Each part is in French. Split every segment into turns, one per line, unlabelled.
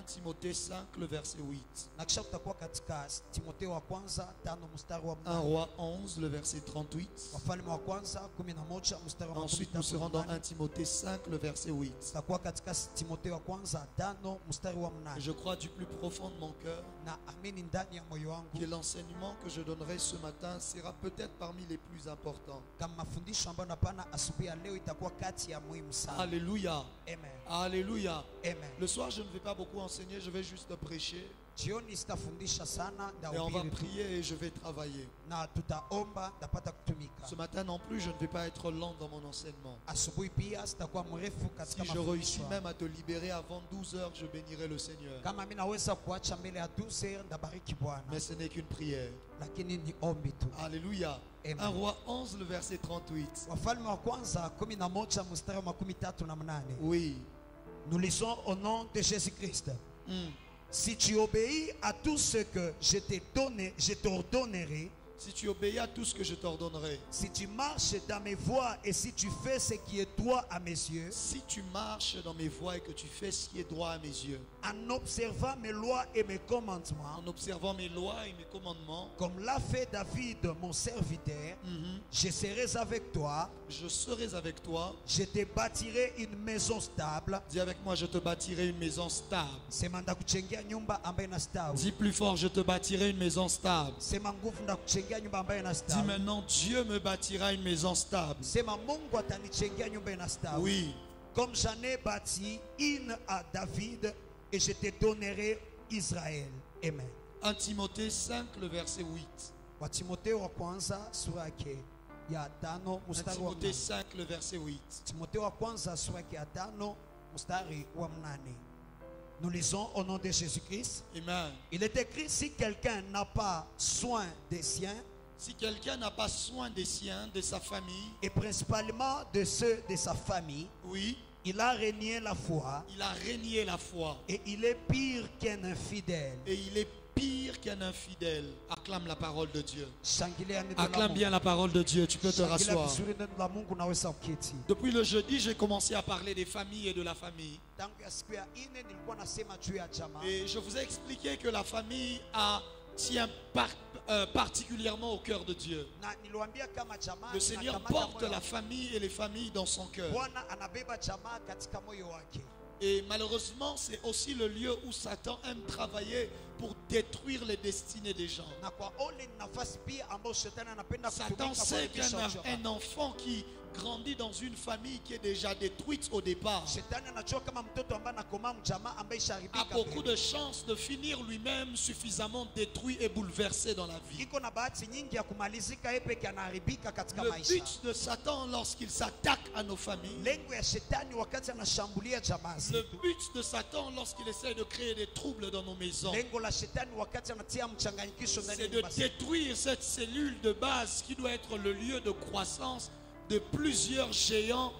Timothée 5, le verset 8.
Na kisha tutakuwa katika Timotheo wa kwanza 5 mstari wa
1 Roi 11, le verset 38.
Wafalme wa kwanza 11 mstari wa
Ensuite, nous serons dans 1 Timothée 5, le verset 8.
tutakuwa katika Timotheo wa kwanza 5 mstari wa 8.
Je crois du plus profond de mon cœur
Na amini ndani ya moyo wangu
que l'enseignement que je donnerai ce matin sera peut-être parmi les plus importants.
kama mafundisho ambayo napana asubuhi ya leo itakuwa kati ya muhimu sana.
Alléluia.
Amen.
Alléluia.
Amen.
Le soir, je ne vais pas beaucoup enseigner, je vais juste prêcher.
Jioni sitafundisha sana,
Et on va
ndahubiri tu.
prier et je vais travailler.
Na tutaomba, ndapata kutumika.
Ce matin non plus, je ne vais pas être lent dans mon enseignement.
Asubuhi pia sitakuwa mrefu katika
Si je réussis
mafundisho.
même à te libérer avant 12 heures, je bénirai le Seigneur.
Kama mimi naweza kuacha mbele ya 12 ndabariki Bwana.
Mais ce n'est qu'une prière.
Lakini ni ombi tu.
Alléluia.
Amen.
1 Roi 11, le verset 38.
Wafalme wa kwanza 11 mstari wa 38.
Oui.
Nous lisons au nom de Jésus-Christ.
Hmm.
Si tu obéis à tout ce que je t'ai donné, je t'ordonnerai.
Si tu obéis à tout ce que je t'ordonnerai,
Si tu marches dans mes voies et si tu fais ce qui est droit à mes yeux,
si tu marches dans mes voies et que tu fais ce qui est droit à mes yeux,
en observant mes lois et mes commandements,
en observant mes lois et mes commandements,
comme l'a fait David, mon serviteur, je serai avec toi,
je serai avec toi.
je te bâtirai une maison stable.
Dis avec moi, je te bâtirai une maison stable.
Sema ndakuchengia nyumba ambayo inastawi.
Dis plus fort, je te bâtirai une maison stable.
Sema nguvu ndakuchengia nyumba ambayo
Dis
inastawi.
maintenant, Dieu me bâtira une maison stable.
Sema Mungu atanichengia nyumba inastawi.
Oui.
Comme j'en ai bâti une à David et je te donnerai Israël. Amen.
1 Timothée 5, le verset 8.
Wa Timotheo wa kwanza sura yake ya 5
1
mstari wa
Timothée
8.
5, le verset 8.
Timotheo wa kwanza sura yake ya 5 mstari wa 8. Nous lisons au nom de Jésus-Christ.
Amen.
Il est écrit, si quelqu'un n'a pas soin des siens,
Si quelqu'un n'a pas soin des siens, de sa famille,
et principalement de ceux de sa famille,
oui,
il a renié la foi
il a régné la foi.
et il est pire qu'un infidèle.
Et il est pire qu'un infidèle. Acclame la parole de Dieu.
Shangilia neno la
Acclame
Mungu.
bien la parole de Dieu. Tu peux te
Shangilia
rasseoir.
vizuri neno la Mungu, naweza uketi.
Depuis le jeudi, j'ai commencé à parler des familles et de la famille.
Tangu ya siku ya ine nilikuwa nasema juu ya jamaa.
Et je vous ai expliqué que la famille tient particulièrement au cœur de Dieu.
Na niliwaambia kama jamaa
Le Seigneur
inakamata
porte
moyo
la
wa-
famille et les familles dans son cœur.
Bwana anabeba jamaa katika moyo wake.
Et malheureusement, c'est aussi le lieu où Satan aime travailler pour détruire les destinées des gens.
Na kwa ole ni nafasi pia ambayo shetani anapenda
Satan
kutumika
sait
kuharibisha
qu'un
jamaa.
enfant qui grandit dans une famille qui est déjà détruite au départ
Shetani anajua kama mtoto ambaye anakomaa mjamaa ambaye
a
isharibika.
beaucoup de chances de finir lui-même suffisamment détruit et bouleversé dans la vie.
Iko na bahati nyingi ya kumalizika yeye peke anaharibika katika
Le
maisha.
but de Satan lorsqu'il s'attaque à nos familles,
Lengo ya shetani wakati anashambulia jamaa
le
zetu.
but de Satan lorsqu'il essaie de créer des troubles dans nos maisons,
Lengo la shetani wakati anatia mchanganyikisho ndani
c'est
ya
de
nyumba zetu.
détruire cette cellule de base qui doit être le lieu de croissance de plusieurs géants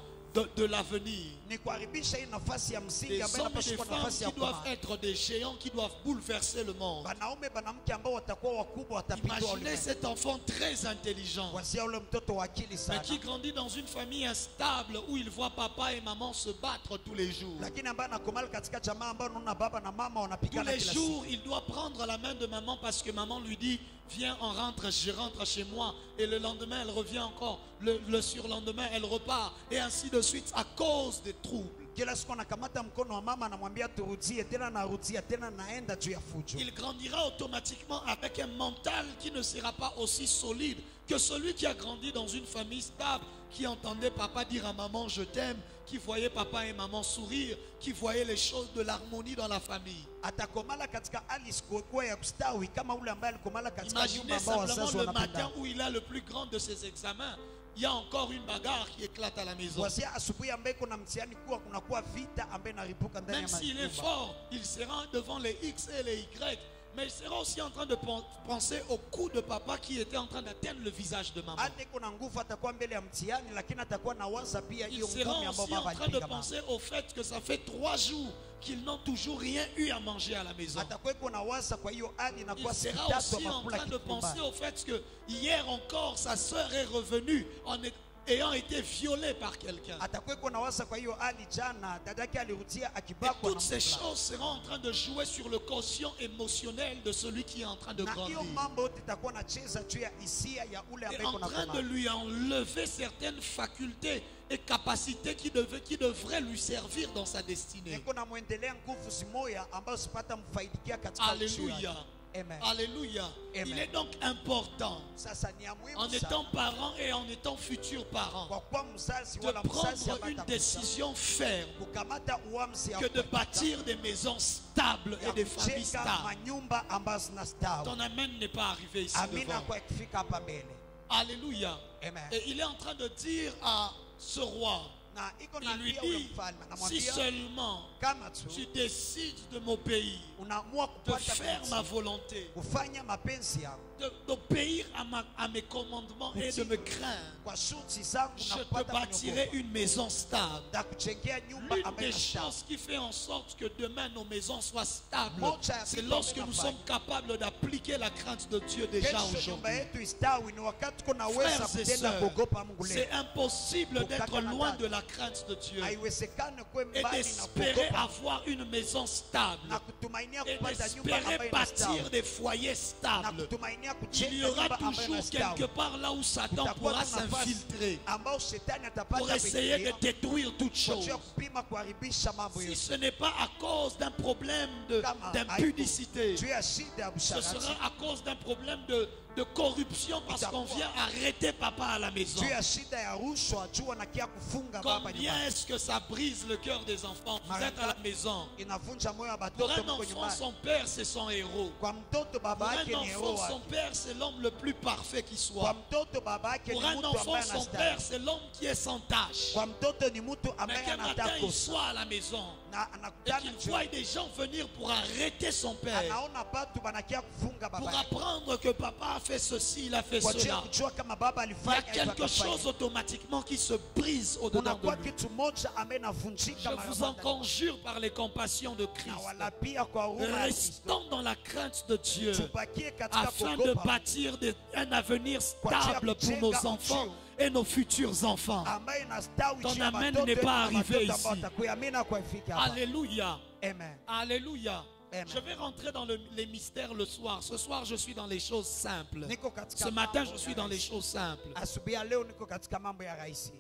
de l'avenir.
Ni kuharibisha hii nafasi ya msingi
Des
ambayo
hommes et des
inapaswa kuwa
femmes
nafasi ya
qui doivent
kukomaa.
être des géants qui doivent bouleverser le monde.
Wanaume banamke ambao watakuwa wakubwa watapindua
Imaginez
ulimwengu.
cet enfant très intelligent,
Wazia ule mtoto wa akili
mais
sana.
qui grandit dans une famille instable où il voit papa et maman se battre tous les jours.
Lakini ambaye anakomali katika jamaa ambayo unaona baba na mama
Tous
wanapigana
les
kila
jours,
siku.
il doit prendre la main de maman parce que maman lui dit viens, on rentre, je rentre chez moi. Et le lendemain, elle revient encore. Le surlendemain, elle repart. Et ainsi de suite, à cause des troubles.
Kila siku anakamata mkono wa mama anamwambia turudie tena, narudia tena, naenda juu ya fujo.
Il grandira automatiquement avec un mental qui ne sera pas aussi solide que celui qui a grandi dans une famille stable, qui entendait papa dire à maman je t'aime, qui voyait papa et maman sourire, qui voyait les choses de l'harmonie dans la famille.
Atakomala katika hali isiyokuwa ya kustawi kama ule ambaye alikomala katika
Imaginez
nyumba ambao
simplement
wazazi
le matin
wanapendana.
où il a le plus grand de ses examens. Il y a encore une bagarre qui éclate à la maison.
Wazia asubuhi ambaye kuna mtihani kuwa kunakuwa vita ambaye inaripuka ndani
Même
ya
s'il est
nyumba.
fort, il sera devant les X et les Y. Mais il sera aussi en train de penser au coup de papa qui était en train d'atteindre le visage de maman.
Hata kuna nguvu atakuwa mbele ya mtihani, lakini atakuwa na waza pia
Il
hiyo
sera
ngumi ambayo
aussi en
baba
train de
alipiga mama.
penser au fait que ça fait 3 jours qu'ils n'ont toujours rien eu à manger à la maison.
Atakuwa na waza kwa hiyo hali
Il
inakuwa siku
sera
tatu
aussi en
amakula
train de
kitu
penser
mbaya.
au fait que hier encore sa sœur est revenue ayant été violé par quelqu'un.
atakuweko na waza kwa hiyo hali jana dadake alirudia
Et
akibakwa na
toutes ces
mtu fulani.
choses seront en train de jouer sur le quotient émotionnel de celui qui est en train de
Na hiyo
grandir.
mambo yote itakuwa nacheza juu ya hisia ya ule
Et
ambaye
en
kuna
train de lui enlever certaines facultés et capacités qui devraient lui servir dans sa destinée.
niko na mwendelea nguvu zimoya ambazo sipata mfaidikia katika uchi
Alléluia.
yake. Amen.
Alléluia.
Amen.
Il est donc important,
Sasa ni ya muhimu
en
sana
étant parent et en étant futur parent,
kwa kuwa mzazi
de
wala mzazi
prendre
ambaye
une
atakuza,
décision ferme
kukamata uamuzi ya
que de
kukamata,
bâtir des maisons stables
ya
et des familles
kujenga
stables.
manyumba ambazo zinastawi.
Ton amen n'est pas arrivé ici
Amina
devant.
kwa ikifika hapa mbele.
Alléluia.
Amen.
Et il est en train de dire à ce roi,
Na iko
il lui
naambia ule
dit,
mfalme,
si
anamwambia
seulement
kama tu
tu décides de m'obéir,
unaamua
de
kupata
faire ma
penzi,
volonté,
kufanya mapenzi yako
d'obéir à mes commandements et de me craindre,
kwa shuti zangu
je
na
te
kupata
bâtirai
kuniogopa.
une maison stable.
Ndakujengea nyumba
L'une
ambayo
des
inastawi.
choses qui fait en sorte que demain nos maisons soient stables,
Moja ya
c'est
vitu
lorsque
ambavyo
nous sommes capables d'appliquer la crainte de Dieu déjà
Kesho nyumba
aujourd'hui.
yetu istawi ni wakati kunaweza
Frères et
kutenda
sœurs,
kuogopa Mungu
c'est
leo.
impossible d'être loin de la crainte de Dieu
Haiwezekani kuwe
et
mbali na
d'espérer
kuogopa
avoir une maison stable
na kutumainia
et
kupata nyumba
d'espérer
ambayo
bâtir
inastawi
des foyers
na
stables.
kutumainia
Il y
kujenga
aura
nyumba ambayo
toujours quelque
inastawi.
part là où Satan
Kutakuwa
pourra
na nafasi
s'infiltrer
ambao shetani
pour
atapata
essayer de
kuingilia
détruire toutes
kwa
choses.
njia ya kupima kuharibisha mambo
Si
yote.
ce n'est pas à cause d'un problème
Kama
d'impudicité,
juu ya shida ya
ce
usharati,
sera à cause d'un problème de corruption parce qu'on vient arrêter papa à la maison.
juu ya shida ya rushwa, juu wanakia kufunga baba
Combien
nyumbani.
est-ce que ça brise le cœur des enfants? Vous êtes à la maison.
Inavunja moyo wa
Pour
batoto
un
mko
enfant,
nyumbani.
son père, c'est son héros.
Kwa mtoto
Pour
baba
un
yake ni
enfant,
hero
son
wake.
père, c'est l'homme le plus parfait qui
Kwa
soit.
mtoto baba yake
Pour
ni
un
mtu
enfant,
ambaye
son père,
anastahili.
c'est l'homme qui est sans tâche.
Kwa mtoto ni mtu
Mais
ambaye
qu'un matin,
anataka
il soit à la maison
na
et
anakutana
qu'il
jioni.
voit des gens venir pour arrêter son père,
Anaona batu banakia kufunga
pour
baba yake.
apprendre que papa a fait ceci, il a fait
Kwa ajili ya
cela.
kujua kama baba
Il y a
alifanya hivyo
quelque
akafanya.
chose automatiquement qui se brise au-dedans de
Kunakuwa
lui.
kitu moja ambaye inavunjika
Je
mara
vous en
moja.
conjure par les compassions de
Na
Christ.
wala pia kwa huruma ya Kristo.
Restons dans la crainte de Dieu
Tubakie katika
afin de
kuogopa
bâtir un avenir stable pour nos enfants et nos futurs enfants.
ambaye inastawi
Ton
juu ya
amen
watoto
n'est pas
wetu na
arrivé
watoto ambao
ici.
watakuya. Amina kwa ifika hapa.
Alléluia.
Amen.
Alléluia.
Amen.
Je vais rentrer dans les mystères le soir. Ce soir, je suis dans les choses simples.
Niko katika
Ce matin,
mambo
je
ya
suis dans les
rahisi.
choses simples.
Asubuhi ya leo niko katika mambo ya rahisi.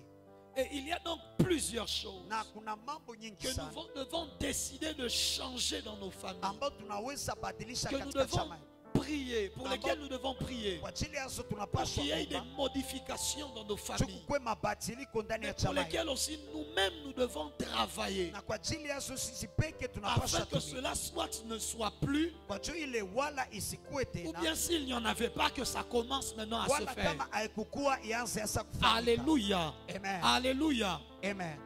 Et il y a donc plusieurs choses
Na kuna mambo nyingi
que
sana
nous devons décider de changer dans nos familles.
ambao tunaweza badilisha
Que nous
katika
devons
chama.
prier, pour lesquels nous devons prier.
Kwa ajili yazo
Pour
tunapaswa
qu'il y ait des
kuomba.
modifications dans nos familles.
Tukukwe mabadiliko ndani ya
Mais pour
chama.
lesquels aussi nous-mêmes nous devons travailler.
Na kwa ajili yazo sisi peke tunapaswa
Afin que
tumika.
cela soit ne soit plus,
Kwa juu ile wala isikue
ou
tena.
bien s'il n'y en avait pas, que ça commence maintenant à se
Wala
faire.
kama haikukua ianze sasa kufanyika.
Alléluia.
Amen.
Alléluia.
Amen.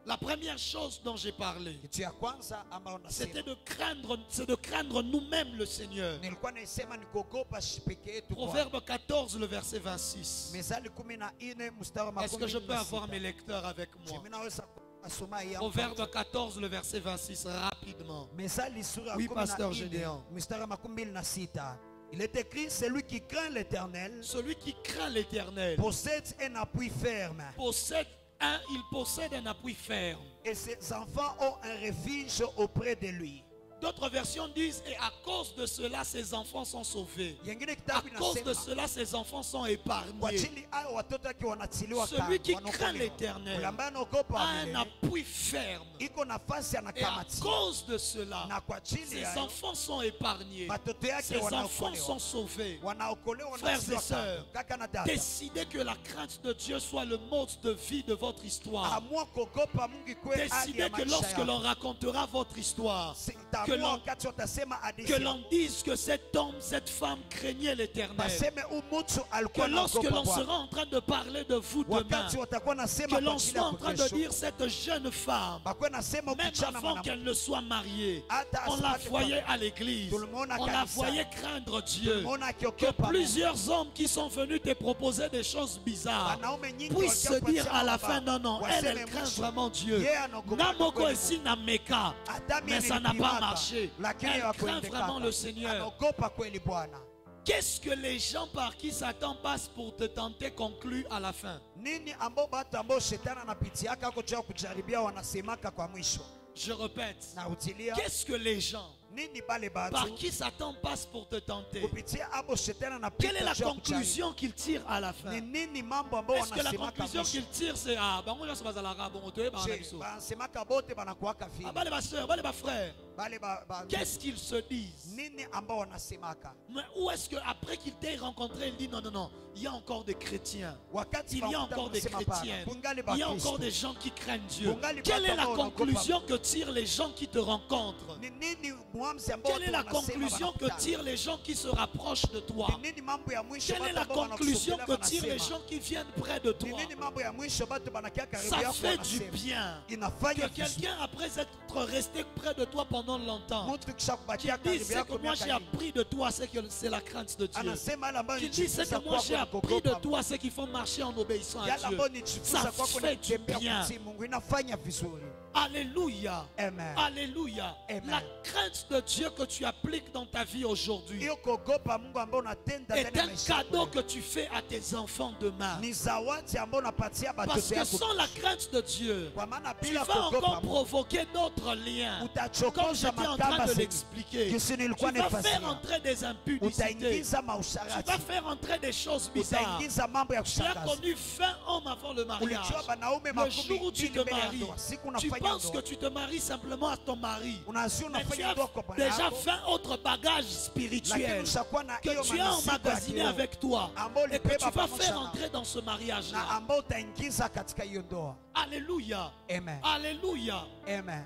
La première chose dont j'ai parlé,
Kitu ya kwanza ambao
c'était
nasema
de craindre nous-mêmes le Seigneur.
nilikuwa naisema ni kuogopa peke yetu.
Proverbe 14, le verset 26.
Mezali 14 mstari wa
Est-ce que je peux avoir
16.
mes lecteurs avec moi?
Mimi naweza kusoma hii hapa.
Proverbe 14, le verset 26, rapidement.
Mezali sura
Oui, pasteur
14
Gédéon.
mstari wa 26. Il est écrit, celui qui craint l'Éternel
Celui qui craint l'Éternel
possède un appui ferme
il possède un appui ferme.
et ses enfants ont un refuge auprès de lui.
D'autres versions disent, et à cause de cela, ses enfants sont sauvés.
Yengine
À
kitabu
cause de
inasema
cela, ses enfants sont
kwa
épargnés.
ajili hao watoto wake wanatiliwa
Celui qui
kando,
craint
wanaokolewa.
l'Éternel
Yule ambaye
a
anaogopa
un
milele,
appui ferme.
iko nafasi
Et à
anakamati.
cause de cela,
Na kwa ajili
ses
ya
enfants sont épargnés.
watoto yake
Ses enfants
wanaokolewa.
sont sauvés.
Wanaokolewa
Frères et
wanatiliwa
sœurs,
kando. Kaka na dada,
décidez que la crainte de Dieu soit le mode de vie de votre histoire.
amua kuogopa Mungu ikuwe hali
Décidez
ya
que
maisha
lorsque
yako.
l'on racontera votre histoire, que
Tamua
l'on
wakati watasema hadithi
que l'on dise que cet homme, cette femme craignait l'Éternel.
baseme umutu
Que
alikuwa
lorsque
anaogopa
l'on
Bwana.
sera en train de parler de vous demain,
Wakati watakuwa nasema
que
kwa
l'on
ajili
soit
ya
en train de
kesho,
dire cette jeune femme,
bakuwe nasema
même
kijana
avant
mwanamke.
qu'elle ne soit mariée,
Hata
on la
asipate
voyait
kwa-
à l'église,
Tulimuona
on la
kanisani.
voyait craindre Dieu.
Tulimuona
Que
akiogopa Mungu.
plusieurs hommes qui sont venus te proposer des choses bizarres
Wanaume nyingi
puissent se
walikuwa
dire à la
kupatia
fin, non, non,
waseme
elle craint
mwisho,
vraiment Dieu.
yeye anaogopa
Namoko
kweli
ici na meka,
Hata mimi
mais ça n'a pas
nilipimaka,
marché.
lakini
Elle craint
hakuendekaka.
vraiment le Seigneur.
Anaogopa kweli Bwana.
Qu'est-ce que les gens par qui Satan passe pour te tenter concluent à la fin?
Nini ambao batu ambao shetani anapitiaka kuja kujaribia wanasemaka kwa mwisho.
Je répète.
Narudilia.
Qu'est-ce que les gens
Nini bale batu
par qui Satan passe pour te tenter?
kupitia abo shetani
Quelle est
anapita
la
juu ya kujaribia.
conclusion qu'il tire à la fin?
Ni nini mambo ambao
Est-ce que la
wanasemaka
conclusion
mwisho?
qu'il tire c'est ah bango nyonso bazalaka bon otoye bana
Je,
biso.
banasemaka bote banakuwaka
Ah
vile.
bale ba sœurs, bale ba frères.
Bale ba
Qu'est-ce qu'ils se disent?
nini ambao wanasemaka?
Mais où est-ce que après qu'il t'ait rencontré, il dit non, non, non, il y a encore des chrétiens.
Wakati
Il y a
bakuta
encore des
wanasema pana,
chrétiennes.
kungali
Il y a
bakristo.
encore des gens qui craignent Dieu.
Kungali
Quelle est la
batu ambao
conclusion que tirent les gens qui te rencontrent?
Ni nini muamzi ambao
Quelle est la
watu wanasema
conclusion que
wanakutana?
tirent les gens qui se rapprochent de toi?
Ni nini mambo ya mwisho
Quelle est
batu
la
ambao
conclusion
wanakusogelea
que tirent les
wanasema?
gens qui viennent près de
Ni
toi?
nini mambo ya mwisho batu banakia karibu
Ça
yako
fait du
wanasema?
bien
Inafanya
que
vizuri.
quelqu'un, après être resté près de toi pendant longtemps,
Mtu kisha
qui
kubakia
dit
karibu
ce
yako
que moi
miaka
j'ai
nyingi.
appris de toi, c'est que c'est la crainte de Dieu.
Anasema yale ambayo
Qui dit ce
nijifunza
que moi j'ai
kwako ni
appris de
kuogopa
toi, c'est qu'il faut marcher en obéissant à
yale
Dieu.
ambayo nijifunza
Ça
kwako
fait
ni
du
kutembea
bien.
kutii Mungu. Inafanya vizuri.
Alléluia.
Amen.
Alléluia.
Amen.
La crainte de Dieu que tu appliques dans ta vie aujourd'hui
Hiyo kuogopa Mungu ambao unatenda
est
ndani ya
un
maisha yako.
cadeau que tu fais à tes enfants demain.
Ni zawadi ambao unapatia
Parce
batoto
que
yako.
sans la crainte de Dieu,
Kwa maana
tu
bila
vas
kuogopa
encore
Mungu
provoquer d'autres liens. Comme
utachokoza
j'étais en
makamba
train de
zenye
l'expliquer.
kisi
Tu
nilikuwa
vas faire
nifasiria.
entrer des impudicités.
Utaingiza
Tu
mausharati.
vas faire entrer des choses bizarres.
Utaingiza mambo ya
Tu as
kushangaza.
connu 20 hommes avant le mariage.
Ulijua banaume
Le
makumi
jour où tu
mbili
te
mbele ya
maries,
ndoa. Siku
tu
unafanya
penses que
ndoa.
tu te maries simplement à ton mari.
Unazio
Mais tu
unafanya
as
ndoa kwa bwana
déjà
yako.
20 autres bagages
Lakini
spirituels
ushakuwa na hiyo
que tu as
manisigo ya
emmagasinés
kiroho
avec toi
ambao
et que
ulibeba
tu vas
pamoja
faire
nao.
entrer dans ce
Na
mariage-là.
ambao utaingiza katika hiyo ndoa.
Alléluia.
Amen.
Alléluia.
Amen.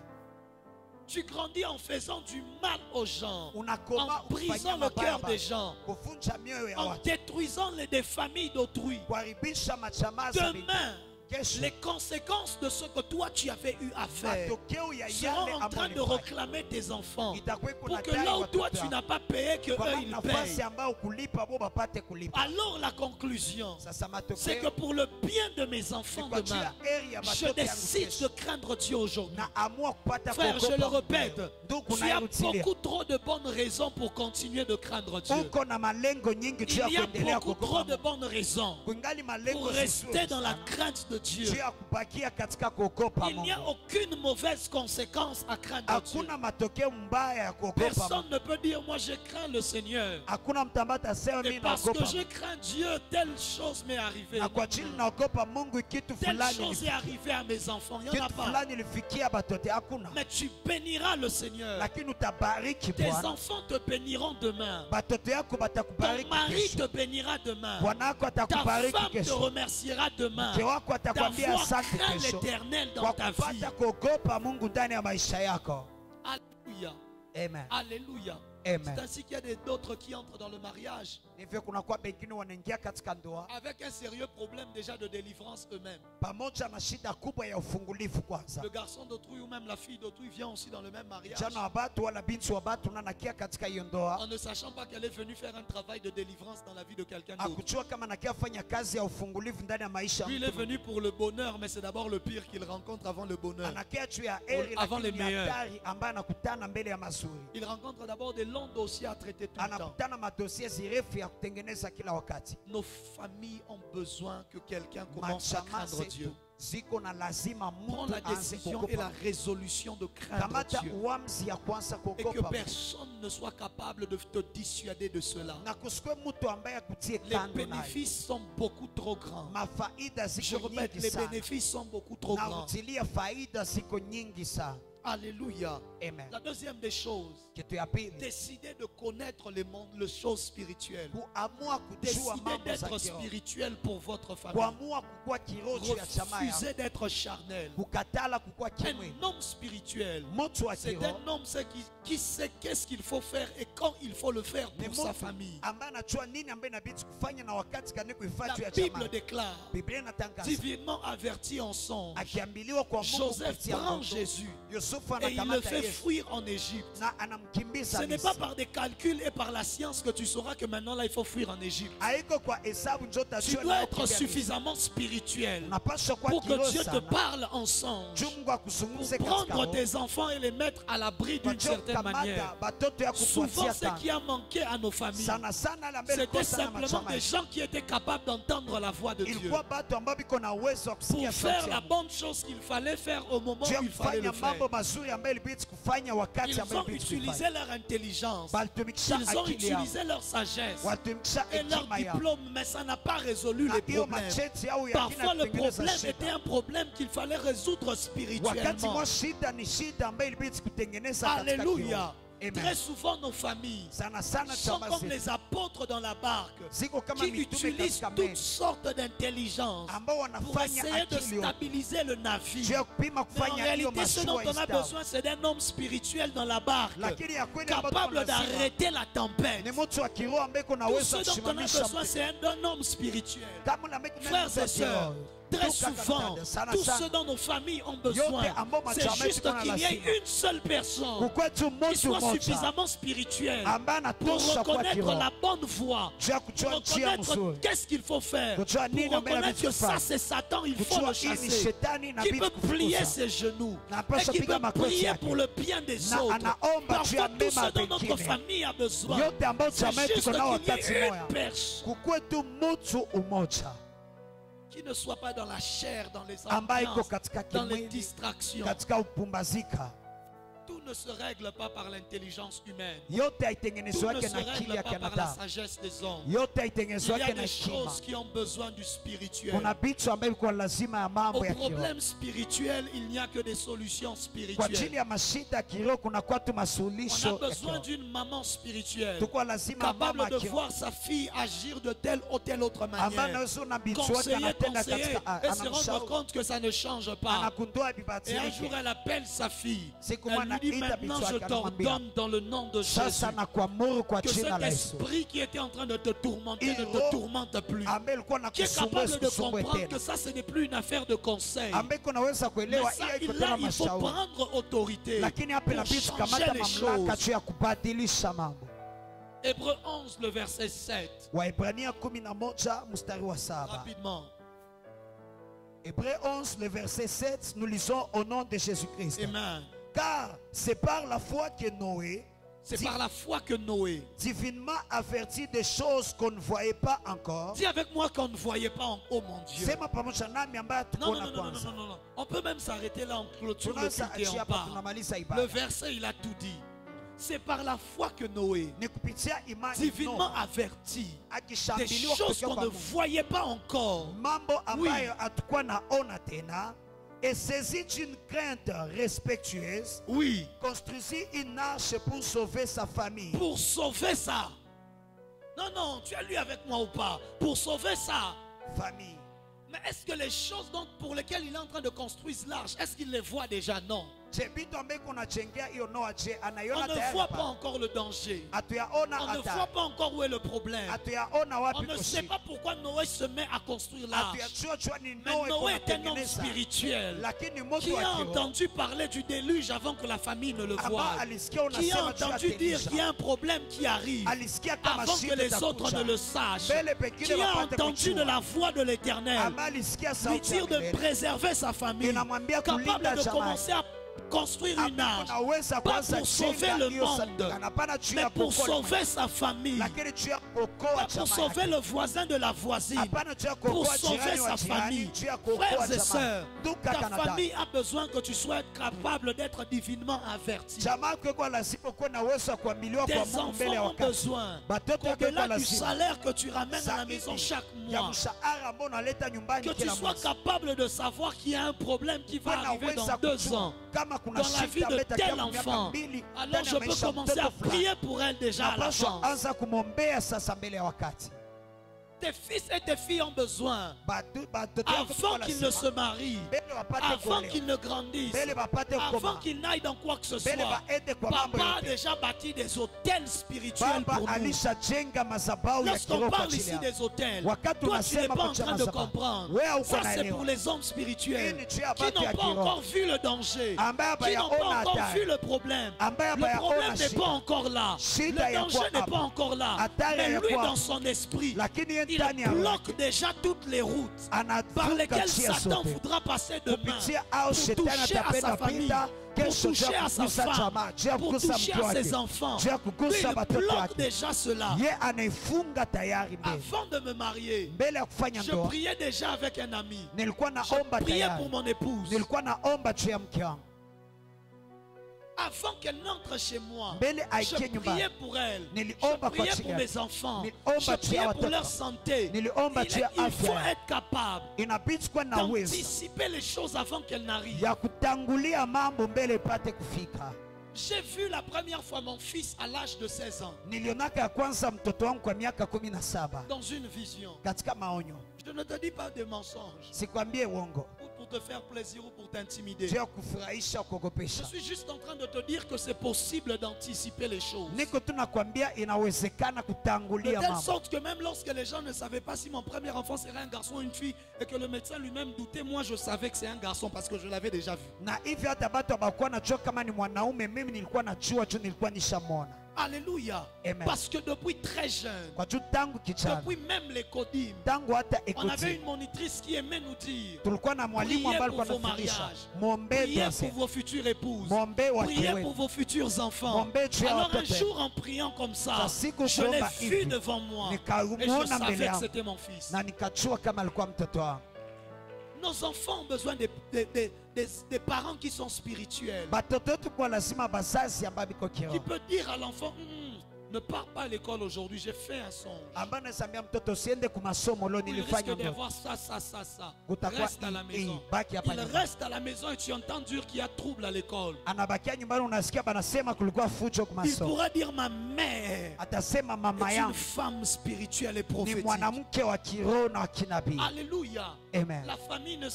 Tu grandis en faisant du mal aux gens,
Unakoma
en brisant
ukifanya
le
mabaya
cœur des gens,
kuvunja mioyo ya
en
watu,
détruisant des familles d'autrui.
kuharibisha majamaa za wengine.
Demain,
Kesho
les conséquences de ce que toi tu avais eu à faire
matokeo ya yale
seront en
ambayo
train de
ulifanya
réclamer tes enfants
itakuwa iko
pour
na
que
dai
là où toi
watoto
tu
yako.
n'as pas payé, que
Kwa
eux
maana
ils
nafasi
payent.
ambayo kulipa bo bapate kulipa.
Alors la conclusion,
Sasa
c'est que
matokeo
pour le bien de mes enfants
kwa juu
demain,
ya heri ya
je
batoto yangu
décide
kesho.
de craindre Dieu aujourd'hui.
Na amua kupata
Frère, je
kuogopa
le
Mungu
répète,
leo. Ndugu
tu as
nairutilia.
beaucoup trop de bonnes raisons pour continuer de craindre Dieu.
Uko na malengo nyingi juu ya
Il y a
kuendelea
beaucoup trop
kuogopa
de
Mungu.
bonnes raisons
Kungali
pour
malengo
rester
zizuri
dans la
sana
crainte de Dieu.
juu ya kubakia katika kuogopa
Il n'y a
Mungu.
aucune mauvaise conséquence à craindre Dieu.
Hakuna matokeo mbaya ya kuogopa
Personne
Mungu.
ne peut dire moi je crains le Seigneur.
Hakuna mtu ambaye atasema
Et
mimi
parce que
naogopa
je
Mungu.
crains Dieu, telle chose m'est arrivée.
Na kwa ajili naogopa Mungu kitu
Telle
fulani
chose est arrivée à mes enfants. Il n'y en a
kitu
pas.
fulani ilifikia batoto hakuna.
Mais tu béniras le Seigneur.
Lakini utabariki
Tes
Bwana.
enfants te béniront demain.
Batoto yako
Ton
batakubariki
mari
kesho.
te bénira demain.
Bwana wako
Ta
atakubariki
femme te
kesho.
remerciera demain.
Mke wako atakwambia
D'avoir
asante
craint
kesho
l'Éternel dans
kwa
ta vie.
kupata kuogopa Mungu ndani ya maisha yako.
Alléluia.
Amen.
Alléluia. C'est
Amen.
ainsi qu'il y a d'autres qui entrent dans le mariage
Hivyo kunakuwa wengine wanaingia katika ndoa
avec un sérieux problème déjà de délivrance eux-mêmes.
pamoja na shida kubwa ya ufungulivu kwanza.
Le garçon d'autrui ou même la fille d'autrui vient aussi dans le même mariage
Jana wa batu wala binti wa batu nanakia katika hiyo
en
ndoa
ne sachant pas qu'elle est venue faire un travail de délivrance dans la vie de quelqu'un d'autre.
akujua kama nakia fanya kazi ya ufungulivu ndani ya maisha ya
Lui, il est
mtu.
venu pour le bonheur, mais c'est d'abord le pire qu'il rencontre avant le bonheur.
Anakia juu ya heri
Avant
lakini
les
ni
meilleurs.
hatari ambaye anakutana mbele ya mazuri.
Il rencontre d'abord des longs dossiers à traiter tout le temps.
Anakutana madosie zirefu ya kutengeneza kila wakati.
Nos familles ont besoin que quelqu'un commence à
Machama
craindre Dieu.
zetu ziko na lazima
Prends
mtu
la
aanze
décision et la
kuogopa.
résolution de craindre
Kamata
Dieu.
uamuzi ya kwanza
Et que
kuogopa.
personne ne soit capable de te dissuader de cela.
Na kusikwe mtu ambaye akutie
Les
kando naye.
bénéfices sont beaucoup trop grands.
Mafaida
Je
ziko
répète,
nyingi
les
sana.
bénéfices sont beaucoup trop
Na
grands.
utilia faida ziko nyingi sana.
Alléluia.
Amen.
La deuxième des choses,
Kitu ya pili,
décider de connaître les choses spirituelles.
kuamua kujua
Décidez
mambo za
d'être
kiroho.
spirituel pour votre famille.
Kuamua kukua kiroho juu ya chama yako.
Refusez d'être charnel.
Kukatala kukua kimwili.
Un homme spirituel,
Mtu wa
c'est
kiroho
un homme qui sait qu'est-ce qu'il faut faire et quand il faut le faire
ni
pour sa
mtu
famille.
ambaye anajua nini ambaye inabidi kufanya na wakati gani kuifanya
La
juu ya
Bible
chama.
déclare,
Biblia inatangaza
divinement averti en songe,
akiambiliwa kwa Mungu
Joseph
kupitia
prend
ndoto.
Jésus,
Yosefu Yusufu
et il le fait fuir en Égypte.
na anamkimbiza
Ce n'est pas
Misri.
par des calculs et par la science que tu sauras que maintenant là il faut fuir en Égypte.
Haiko kwa hesabu njo
Tu
utajua
dois
na
être
ukimbia Misri.
suffisamment spirituel
Unapaswa kuwa
pour que
kiroho
Dieu te
sana.
parle en songe,
Juu Mungu akuzungumze
pour
katika
prendre
roho.
tes enfants et les mettre à l'abri d'une
Wajua
certaine
kukamata
manière.
batoto ya
Souvent,
kupatia
ce
tano.
qui a manqué à nos familles,
Sana sana la mbele
c'était
kosa na
simplement
machama.
des gens qui étaient capables d'entendre la voix de Dieu
Ilikuwa batu ambao biko na uwezo wa
pour
kusikia
faire
sauti ya
la
Mungu.
bonne chose qu'il fallait faire au moment
Juu ya
où il fallait
kufanya
le faire.
mambo mazuri ambayo ilibidi kufanya wakati
Ils
ambayo
ont
ilibidi
utilisé
kufanya.
leur intelligence,
Balitumikisha
ils ont
akili yao.
utilisé leur sagesse
Walitumikisha
et leur
hekima yao.
diplôme, mais ça n'a pas résolu
Na
les
hiyo
problèmes.
macheti yao ya
Parfois,
kina
le
kutengeneza
problème
shida.
était un problème qu'il fallait résoudre
Wakati
spirituellement.
mwa shida ni shida ambayo ilibidi kutengeneza katika
Alléluia.
kiroho. Amen.
Très souvent, nos familles
Sana sana
sont
chama
comme
zetu
les apôtres dans la barque
ziko kama
qui
mitume
utilisent
katika
toutes
meli
sortes d'intelligence
ambao
pour
wanafanya
essayer de
akili yote
stabiliser le
juu
navire.
ya kupima
Mais en
kufanya hiyo
réalité, ce dont
mashua
on a
istawi.
besoin, c'est d'un homme spirituel dans la barque,
Lakini ya kweli ambayo
capable
tunasema
d'arrêter la tempête.
ni mtu wa kiroho ambaye kuna
Tout
uwezo wa
ce dont on a
kusimamisha
besoin,
mtu.
c'est d'un homme spirituel.
Kama una make
Frères
mtu wa
et sœurs,
kiroho.
très
Tu kaka
souvent,
dada, sana
tout
sana.
ce dont nos familles ont besoin,
Yote ambao
c'est
macho
juste
yetu
qu'il y ait
lazima.
une seule personne
Kukwe tu
qui
mtu
soit
mmoja
suffisamment spirituelle
ambaye
pour
anatosha kuwa
reconnaître
kiroho
la bonne voie,
juu ya
pour
kujua njia
reconnaître
mzuri,
qu'est-ce qu'il faut faire,
kujua nini
pour
ambaye
reconnaître que
inabidi
ça
kufanya,
c'est Satan, il faut
kujua
le
hii ni
chasser,
shetani
qui
inabidi
peut plier
kufukuza.
ses genoux
Na
et
anapaswa
qui
piga
peut
magoti
prier
yake.
pour le bien des
Na
autres.
anaomba juu ya
Parfois tout
mema
ce dont notre
pengine.
famille a besoin,
Yote ambayo
c'est
jamaa
juste
tuko nao
qu'il y
wakati
ait
moja.
une personne
Kukwe tu mtu umoja
qui ne soit pas dans la chair, dans les
ambaye iko
ambiances,
katika
dans les
kimwili,
distractions.
katika upumbazika.
Tout ne se règle pas par l'intelligence humaine.
Yote
Tout
haitengenezwa
ne
yake
se
na akili
règle
ya
pas par la
kinadamu.
sagesse des hommes.
Yote
Il
haitengenezwa
y a
yake na
des
hekima.
choses qui ont besoin du spirituel.
Kuna vitu ambavyo kwa lazima ya
Au
mambo ya kiroho.
problème spirituel, il n'y a que des solutions
Kwa ajili
spirituelles.
ya mashida ya kiroho kuna kwa tu
On
masuluhisho
a
ya
besoin
kiroho.
d'une maman spirituelle
Tuko lazima ya mama
capable de
ya kiroho
voir sa fille agir de telle ou telle autre
ambaye
manière.
anaweza na binti wake
Conseiller,
anatenda
conseiller,
katika
et se rendre
anamshauri,
compte que ça ne change pas.
anagundua
Et un
vibatilike.
jour, elle appelle sa fille.
Siku
Elle
moja
lui dit,
anaita
maintenant
binti
je
wake, anamwambia,
t'ordonne dans le nom de Jésus
Sasa na kuamuru kwa
que
jina
cet
la Yesu.
esprit qui était en train de te tourmenter ne
Iro
te tourmente plus.
ambaye alikuwa na
Qui est
kusumbua
capable de
sikusumbue
comprendre que
tena.
ça, ce n'est plus une affaire de conseil.
Ambaye kunaweza
Mais
kuelewa
ça,
hiyo iko
là,
tena
il faut
mashauri.
prendre autorité
Lakini hapa
pour
inabidi
changer
kukamata
les
mamlaka
choses.
juu ya kubadilisha mambo.
Hébreu 11, le verset 7.
Waebrania 11 mstari wa 7.
Rapidement.
Hébreux 11 le verset 7, nous lisons au nom de Jésus-Christ.
Amen.
Car c'est par la foi que Noé,
C'est par la foi que Noé,
divinement averti des choses qu'on ne voyait pas encore.
dis avec moi qu'on ne voyait pas en oh mon Dieu.
Sema pamoja nami ambaye
Non, non,
hatukuona
non, non, non,
kwanza.
non, non, non. On peut même s'arrêter là en clôture le
Tunaweza
culte et
achia
on
hapa
part.
tunamaliza
Le
ibada.
verset, il a tout dit. C'est par la foi que Noé,
Ni kupitia imani
divinement
Noa
averti des
akishambiliwa
choses
kutoka
qu'on
kwa
ne
Mungu.
voyait pas encore.
Mambo ambayo hatukuwa naona tena, et saisi d'une crainte respectueuse,
Oui,
construisit une arche pour sauver sa famille.
pour sauver ça. Non, non, tu as lu avec moi ou pas? Pour sauver ça.
Famille.
Mais est-ce que les choses donc pour lesquelles il est en train de construire l'arche, est-ce qu'il les voit déjà? Non.
Je vitu ambaye kunajengea hiyo Noa, je
On
anaiona
ne
tayari
voit pas
hapa?
encore le danger.
Hatuyaona
On ne
hata.
voit pas encore où est le problème.
Hatuyaona
On
wapi
ne sait
kushika.
pas pourquoi Noé se met à construire l'arche.
Hatuyajua jua ni
Mais
Noa iko
Noé est un homme
natengeneza.
spirituel
Lakini moto
qui
wa
a
kiroho
entendu parler du déluge avant que la famille ne le
ambaye
voie.
alisikia
Qui a
unasema juu ya
entendu dire
deluge.
qu'il y a un problème qui arrive
Alisikia kama
avant que
shida
les autres
itakuja.
ne le sachent.
Mbele pengine
Qui a
wapate
entendu
kujua.
de la voix de l'Éternel
Ambaye alisikia
lui
sauti ya
dire de
milele.
préserver sa famille,
Inamwambia
capable
kulinda
de
jamaa.
commencer à construire une
Ambaye
arche,
anaweza
pas
kuanza
pour sauver
jenga
le
hiyo
monde,
sadaka. Hapana juu
mais
ya
pour
kuokoa
sauver sa famille,
lakini juu ya kuokoa
pas pour
jamaa
sauver
yake.
le voisin de la voisine,
Hapana juu ya
pour
kuokoa
sauver
jirani wa
sa
jirani,
famille.
juu ya kuokoa
Frères et
jamaa.
sœurs,
Ndugu
ta
kaka na dada.
famille a besoin que tu sois capable d'être divinement averti.
Jamaa yako kwa lazima kuwa na uwezo wa kuambiliwa kwa
Tes
Mungu mbele ya
enfants ont
wakati.
besoin
Batoto yako kwa
qu'au-delà du
lazima
salaire que tu ramènes à la
zaidi
maison chaque
ya
mois,
mshahara ambao unaleta nyumbani
que tu
kila
sois
mwezi.
capable de savoir qu'il y a un problème qui va arriver dans 2 ans
kama kuna
dans la vie
shida
de
ambayo
tel
itakuwa miaka
enfant.
mbili
Alors
ndani
je
ya
peux
maisha ya
commencer à
mtoto fulani.
prier pour elle déjà à
Napaswa
l'avance.
anza kumwombea sasa mbele ya wakati.
Tes fils et tes filles ont besoin,
Batoto yako
avant
kwa
qu'ils ne
lazima.
se marient,
Mbele wapate
avant
kuolewa.
qu'ils ne grandissent,
Mbele wapate
avant
kukoma.
qu'ils n'aillent dans quoi que ce
Mbele
soit,
baende kwa mambo
papa
yote.
déjà bâti des hôtels spirituels
Baba
pour nous.
alishajenga madhabahu ya
Lorsqu'on
kiroho kwa
parle
ajili
ici
yako.
des hôtels,
Wakati
toi tu n'es
unasema
pas en
kutia
train de
madhabahu,
comprendre.
wewe hauko
Ça c'est
naelewa.
pour les hommes spirituels
Hii ni juu ya
qui
watu
n'ont
ya
pas
kiroho.
encore vu le danger,
Ambaye
qui n'ont pas
hawajaona
encore
hatari.
vu le problème.
Ambaye
Le problème
hawajaona
n'est
shida.
pas encore là.
Shida
Le
ya
danger
kuwa
n'est
hapa.
pas encore là.
Hatari
Mais
ya
lui,
kuwa
dans son esprit,
Lakini yeye
il
ndani ya roho
bloque déjà toutes les routes par
anavuka
lesquelles
njia
Satan
zote.
voudra passer demain
Kupitia au
pour
shetani
toucher à
atapenda
sa famille,
pita
pour
kesho
toucher
juu ya
à sa
kugusa
femme,
jamaa, juu ya
pour
kugusa
toucher
mtu
à ses
wake,
enfants.
juu ya
Lui,
kugusa
il
watoto
bloque
wake.
déjà cela.
Ye anaifunga tayari mbele.
Avant de me marier,
Mbele ya kufanya
je
ndoa
priais déjà avec un ami.
nilikuwa
Je
naomba
priais
tayari.
pour mon épouse.
Nilikuwa naomba juu ya mke wangu.
Avant qu'elle n'entre chez moi,
Mbele
je
aikie nyumbani.
priais pour elle.
Niliomba
Je
kwa
priais
ajili
pour
yake.
mes enfants.
Niliomba
Je
juu ya
priais pour
watoto.
leur santé.
Niliomba juu ya
Il faut
afya.
être capable
Inabidi kuwa na uwezo
d'anticiper les choses avant qu'elles n'arrivent.
ya kutangulia mambo mbele ipate kufika.
J'ai vu la première fois mon fils à l'âge de 16 ans
Nilionaka ya kwanza mtoto wangu kwa miaka 17
dans une vision.
katika maonyo.
Je ne te dis pas de mensonges
Sikwambie uongo.
pour te faire plaisir ou pour t'intimider.
Juu ya kufurahisha,
Je
kuogopesha.
suis juste en train de te dire que c'est possible d'anticiper les choses.
Niko tu nakwambia inawezekana
De
kutangulia
telle
mambo.
sorte que même lorsque les gens ne savaient pas si mon premier enfant serait un garçon ou une fille et que le médecin lui-même doutait, moi je savais que c'est un garçon parce que je l'avais déjà vu.
Na hivi hata batu habakuwa najua kama ni mwanaume, mimi nilikuwa najua juu nilikuwa nishamwona.
Alléluia.
Amen.
Parce que depuis très jeune,
Kwa juu tangu kijana,
depuis même les codimes,
tangu hata
on avait
ekoti,
une monitrice qui aimait nous dire:
tulikuwa na mwalimu
priez
ambaye
pour
alikuwa
vos
anafundisha,
mariages,
muombe
priez
ndoa
pour
zenu,
vos futures épouses,
muombe wake
priez pour
wenu.
vos futurs enfants.
Muombe juu ya
Alors un
watoto
jour en priant comme ça,
Sa siku
je l'ai
kuomba
vu
hivi,
devant moi et je
nikamuona
savais
mbele
que
yangu
c'était mon fils.
na nikajua kama alikuwa mtoto wangu.
Nos enfants ont besoin des parents qui sont spirituels,
Batoto wetu kwa lazima bazazi ambao biko
qui
kiroho,
peut dire à l'enfant: ne pars pas à l'école aujourd'hui, j'ai fait un songe.
ambao nasambia mtoto usiende kwa masomo leo,
Il risque
nilifanya ndoto.
d'avoir ça, ça, ça, ça.
Kutakuwa
Reste à la maison.
baki hapa
Il
nyumbani.
reste à la maison et tu entends dire qu'il y a trouble à l'école.
Anabakia nyumbani, unasikia banasema kulikuwa fujo kwa
Il
masomo.
pourra dire: ma mère
Atasema mama
est une
yangu
femme spirituelle et
ni
prophétique.
mwanamke wa kiroho na wa kinabii.
Alléluia.
Amen.
La famille ne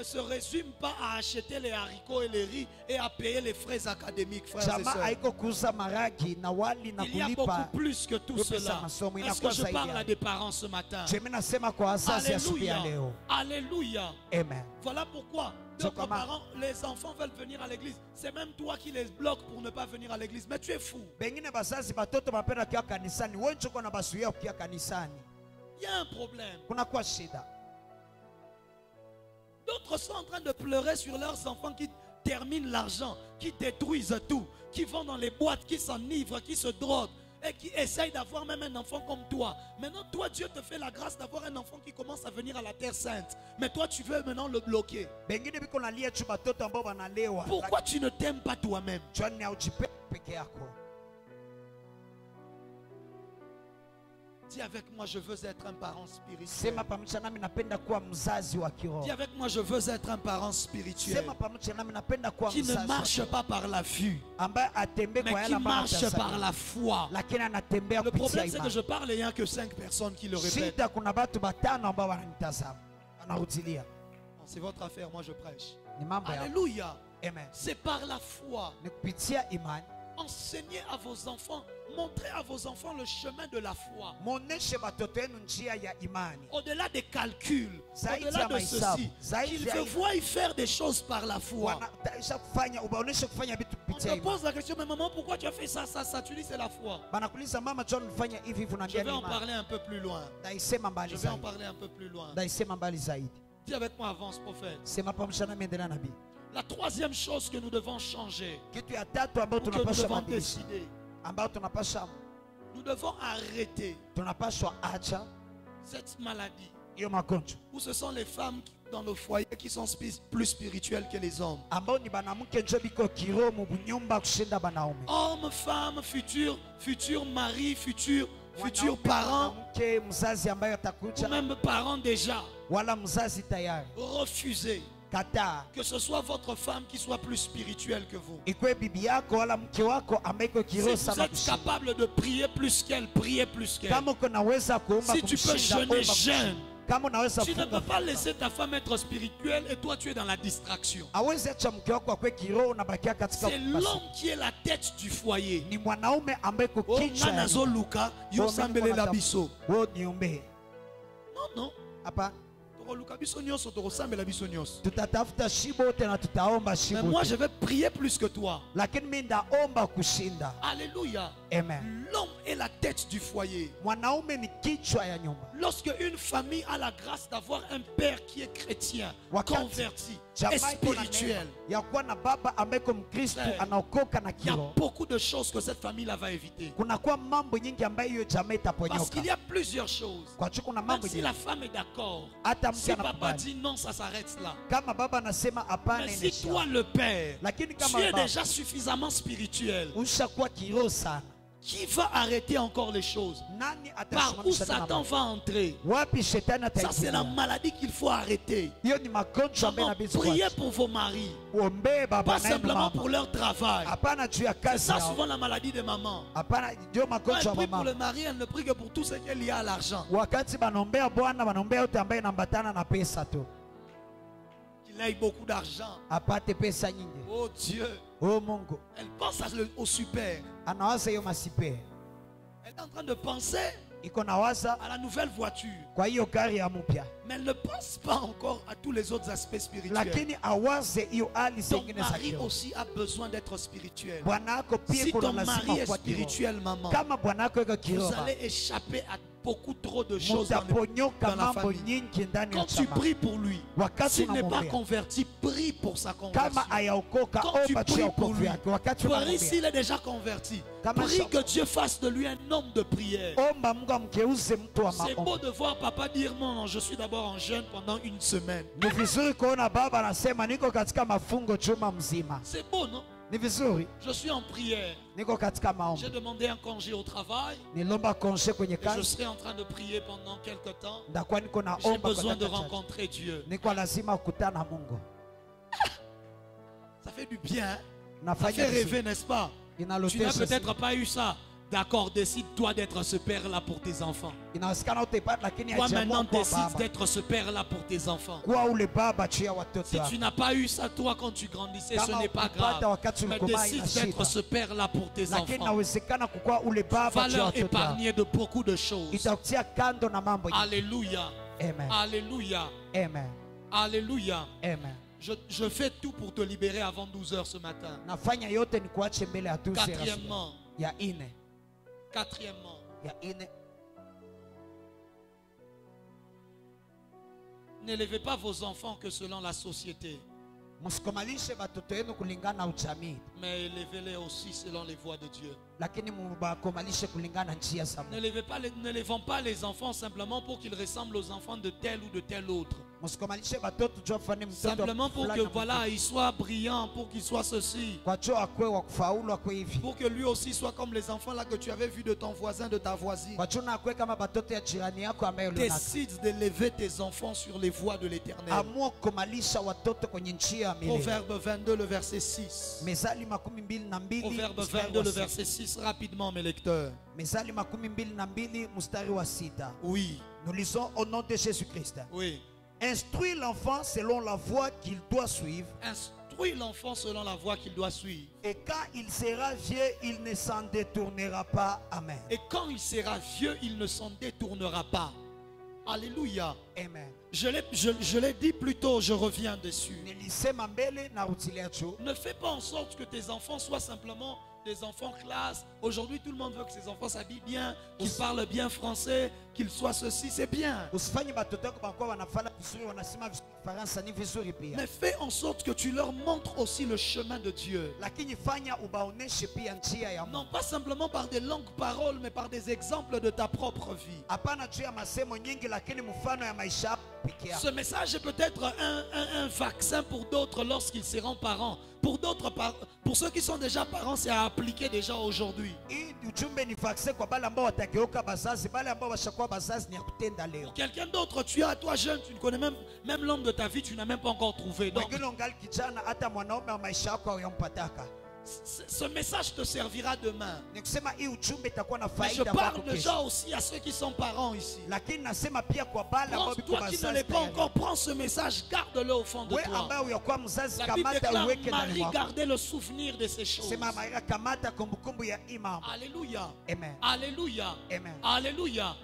se résume pas à acheter les haricots et les riz et à payer les frais académiques, frères et
Jamaa
sœurs.
haiko kuuza maragi na wali na
Il y a beaucoup
kulipa.
plus que tout
Pesa
cela.
masomo
Est-ce
inakuwa
que je
zaidi
parle
ya
à des parents ce matin?
Jemi nasema kwa wazazi asubuhi ya
Alléluia.
leo.
Alléluia.
Amen.
Voilà pourquoi
So
d'autres
comment?
parents, les enfants veulent venir à l'église. C'est même toi qui les bloques pour ne pas venir à l'église. Mais tu es fou.
Bengine bazazi batoto bapenda kia kanisani, wewe njoo na basuia kia kanisani.
Il y a un problème.
Kuna kwa shida.
D'autres sont en train de pleurer sur leurs enfants qui terminent l'argent, qui détruisent tout, qui vont dans les boîtes, qui s'enivrent, qui se droguent et qui essayent d'avoir même un enfant comme toi. Maintenant, toi, Dieu te fait la grâce d'avoir un enfant qui commence à venir à la terre sainte. Mais toi, tu veux maintenant le bloquer.
Bengine biko nalia tu batoto ambao banalewa.
Pourquoi tu ne t'aimes pas toi-même?
Jwani haujipendi peke yako.
Dis avec moi: je veux être un parent spirituel.
Sema pamoja nami napenda kuwa mzazi wa kiroho.
Dis avec moi: je veux être un parent spirituel
Sema pamoja nami napenda kuwa
qui ne
mzazi
marche pas par la vue,
ambaye atembee
mais
kwa
qui
yale ambayo
marche
anatazamia.
par la foi.
Lakini anatembea
Le
kupitia
problème, c'est que
imani.
je parle et il n'y a que 5 personnes qui le répètent.
Shida kuna batu batano ambao wananitazama. Wanarudilia.
C'est votre affaire, moi je prêche.
Ni mambo ya.
Alléluia.
Amen.
C'est par la foi.
Ni kupitia imani.
Enseignez à vos enfants, montrez à vos enfants le chemin de la foi.
Muoneshe batoto yenu njia ya imani.
Au-delà des calculs,
Zaidi
au-delà
ya
de
mahesabu,
ceci,
zaidi
qu'ils
ya
te voient y faire des choses par la foi.
Wanataisha kufanya, ubaoneshe kufanya vitu
On
kupitia
te
imani.
pose la question: mais maman, pourquoi tu as fait ça, ça, ça? Tu dis: c'est la foi.
Banakuuliza mama John ulifanya hivi hivi,
Je
unaambia
vais
ni
en
imani.
parler un peu plus loin.
Ndaisema mbali
Je vais en
zaidi.
parler un peu plus loin.
Ndaisema mbali zaidi.
Dis avec moi: avance, prophète.
Sema pamoja nami, endelea nabii.
La troisième chose que nous devons changer,
Kitu ya tatu ambayo
ou que nous
tunapaswa
devons
badilisha,
décider,
ambayo tunapaswa
nous devons arrêter
acha
cette maladie
hiyo magonjwa
où ce sont les femmes dans nos foyers qui sont plus spirituelles que les hommes.
ambao ni banamuke njo biko kiroho mu bunyumba kushinda banaume.
Hommes, femmes, futurs maris, futurs
Mwanaume,
parents,
mwanamke, mzazi ambaye
ou
atakuja
même parents déjà,
wala mzazi tayari.
refusez
Kataa.
que ce soit votre femme qui soit plus spirituelle que vous.
Ikwe bibi yako wala mke wako ambaye iko
Si
kiroho
vous
sana
êtes
kushinda.
capable de prier plus qu'elle, priez plus qu'elle.
Kama uko naweza kuomba
Si tu peux
kumshinda,
jeûner,
omba
jeûne.
kumshinda. Kama unaweza
Tu ne
funga
peux pas laisser ta femme être spirituelle et toi tu es dans la distraction.
hawezi acha mke wako akwe kiroho unabakia katika
C'est l'homme qui est la tête du foyer.
ni mwanaume ambaye
Oh,
kukichwa ya
nganazo
nyumba.
luka, yo
Oh, mimi
sambele la
mwanadamu.
biso.
Wewe niombe
Non, non.
hapa
Toko luka biso nyonso, toko sambela biso nyonso.
tutatafuta shibo tena tutaomba
Mais
shibo
moi je vais prier plus que toi.
lakini mimi ndaomba kushinda.
Alléluia.
Amen.
L'homme est la tête du foyer.
Mwanaume ni kichwa ya nyumba.
Lorsque une famille a la grâce d'avoir un père qui est chrétien,
Wakati
converti et
jamaa iko na
spirituel,
neema ya kuwa na baba ambaye ko Mkristo
Frère,
anaokoka na
il y a
kiroho,
beaucoup de choses que cette famille-là va éviter.
kunakuwa mambo nyingi ambayo hiyo jamaa
Parce
itaponyoka.
qu'il y a plusieurs choses.
Kwa hiyo kuna
Même
mambo
si
nyingi.
la femme est d'accord,
Hata mke
si papa
anakubali.
dit non, ça s'arrête là.
Kama baba anasema hapana,
Mais si
inaisha.
toi, le père,
Lakini
tu
kama
es
baba
déjà suffisamment spirituel,
ushakuwa kiroho sana,
qui va arrêter encore les choses?
nani
Par où
atasimamisha tena
Satan
mambo?
va entrer?
Wapi shetani
Ça, c'est la
ataingia?
maladie qu'il faut arrêter.
Hiyo ni magonjwa ambayo
Maman,
inabidi
priez
kuacha.
pour vos maris.
Uombee baba
Pas
naye na
simplement
mama.
pour leur travail.
Hapana juu ya
C'est
kazi
ça
yao.
souvent la maladie des mamans.
Hapana ndio
Quand
magonjwa
elle
ya
prie pour le
mama.
mari, elle ne prie que pour tout ce qu'il y a à l'argent.
Wakati banaombea Bwana, banaombea yote ambayo inambatana na pesa tu,
Qu'il ait beaucoup d'argent.
apate pesa nyingi.
Oh Dieu.
Oh Mungu
Elle pense au super.
anawaza hiyo masipe,
Elle est en train de penser
iko nawaza
à la nouvelle voiture.
kwa hiyo gari ya mpya,
Mais elle ne pense pas encore à tous les autres aspects spirituels.
lakini awaze hiyo hali
Ton
zingine za
mari
kiroho.
aussi a besoin d'être spirituel.
Bwana yako pia
Si
kuna
ton
lazima
mari est
kuwa kiroho.
spirituel, maman,
Kama bwana yako iko
vous
kiroho,
allez échapper à beaucoup trop de choses dans
mtaponyoka
dans la
mambo
famille.
nyingi ndani ya
Quand tu
chama.
pries pour lui,
Wakati
s'il n'est pas
unamwombea,
converti, prie pour sa conversion.
kama hayaokoka,
Quand tu
omba juu
pries
ya
pour
wokovu
lui,
yake. Wakati
prie
unamwombea,
s'il est déjà converti.
Kama
Prie
sha-
que Dieu fasse de lui un homme de prière.
omba Mungu amgeuze mtu wa
C'est beau
maombi.
de voir papa dire non, non, je suis d'abord en jeûne pendant une semaine.
Ni vizuri kuona baba anasema niko katika mafungo juma mzima.
C'est beau, non?
Ni vizuri
Je suis en prière.
niko katika
J'ai
maombi.
demandé un congé au travail.
Nilomba konje kwenye
Et je
kazi,
serai en train de prier pendant quelque temps.
ndakuwa niko
J'ai
naomba kwa
besoin de
dakika chache.
rencontrer Dieu.
Niko lazima kukutana na Mungu.
Ça fait du bien, hein? Ça
Nafanya
fait
vizuri.
rêver, n'est-ce pas? Tu n'as
Inalotesha
peut-être
sana.
pas eu ça. D'accord, décide-toi d'être ce père-là pour tes enfants.
Inawezekana utaipata lakini
Toi
hajaamua
maintenant
kuwa
décide
baba.
d'être ce père-là pour tes enfants.
Kuwa ule baba juu ya watoto
Si
wako.
tu n'as pas eu ça toi quand tu grandissais, ce
Kama
n'est pas
ukipata
grave.
wakati
Mais
ulikomaa
décide
ina
d'être
shida.
ce père-là pour tes
Lakini
enfants.
inawezekana kukuwa ule baba
Va
juu ya
leur
watoto wako.
épargner de beaucoup de choses.
Itakutia kando na mambo nyingi.
Alléluia.
Amen.
Alléluia.
Amen.
Alléluia.
Amen.
Je fais tout pour te libérer avant 12 heures ce matin.
Nafanya yote ni kuache mbele ya tu
Quatrièmement.
ya ine.
Quatrièmement.
Ya ine.
N'élevez pas vos enfants que selon la société,
Msikomalishe batoto yenu kulingana na ujamii,
mais élevez-les aussi selon les voies de Dieu.
lakini mubakomalishe kulingana na njia za Mungu.
N'élevons pas les enfants simplement pour qu'ils ressemblent aux enfants de tel ou de tel autre.
Msikomalishe batoto juu afanye mtoto
Simplement pour que
fulani na
voilà,
mwingine.
il soit brillant, pour qu'il soit ceci.
Kwa juu akwe wa kufaulu akwe hivi.
Pour que lui aussi soit comme les enfants là que tu avais vus de ton voisin, de ta voisine.
Kwa juu na akwe kama batoto ya jirani yako ambaye ulionaka.
Décide d'élever tes enfants sur les voies de l'éternel.
Amua kukomalisha watoto kwenye njia ya milele.
Proverbe 22, le verset 6.
Mezali 22
Proverbe
mstari
22,
wa
le
sita.
verset 6, rapidement mes lecteurs.
Mezali 22 mstari wa 6.
Oui,
Nous lisons au nom de Jésus-Christ.
oui.
Instruis l'enfant selon la voie qu'il doit suivre,
Instruis l'enfant selon la voie qu'il doit suivre.
et quand il sera vieux, il ne s'en détournera pas. Amen.
Et quand il sera vieux, il ne s'en détournera pas. Alléluia.
Amen.
Je l'ai dit plus tôt, je reviens dessus.
Nilisema mbele na rutilia juu.
Ne fais pas en sorte que tes enfants soient simplement des enfants classe. Aujourd'hui, tout le monde veut que ses enfants s'habillent bien, qu'ils parlent bien français, qu'ils soient ceci, c'est bien.
Usifanye batoto wako bakuwa wanafanya vizuri, wanasema vizuri Kifaransa ni vizuri pia.
Mais fais en sorte que tu leur montres aussi le chemin de Dieu.
Lakini fanya ubaoneshe pia njia ya Mungu.
Non pas simplement par des longues paroles, mais par des exemples de ta propre vie.
Hapana juu ya masemo nyingi, lakini mfano ya maisha yako pekee yako.
Ce message est peut-être un vaccin pour d'autres lorsqu'ils seront parents. Pour d'autres, pour ceux qui sont déjà parents, c'est à appliquer déjà aujourd'hui.
Hii ujumbe ni vaccin kwa bale ambao watageuka bazazi, bale ambao washakuwa bazazi ni ya kutenda leo.
Pour quelqu'un d'autre, tu es toi jeune, tu ne connais même l'homme de ta vie, tu n'as même pas encore trouvé. Donc,
Wengine ungali kijana, hata mwanaume wa maisha yako hauyampataka.
ce message te servira demain.
Ni kusema hii ujumbe itakuwa na
Mais je
faida kwako
parle
kesho.
déjà aussi à ceux qui sont parents ici.
Lakini nasema pia kwa bale ambao biko
Toi qui ne l'es
bazazi
pas
tayari.
encore, prends ce message, garde-le au fond de
Wewe
toi.
ambaye uyakuwa mzazi,
La Bible
kamata
déclare,
uweke ndani
Marie
mwako.
gardait le souvenir de ces choses.
Sema Maria, kamata kumbukumbu ya imam.
Alléluia.
Amen.
Alléluia.
Amen.
Alléluia.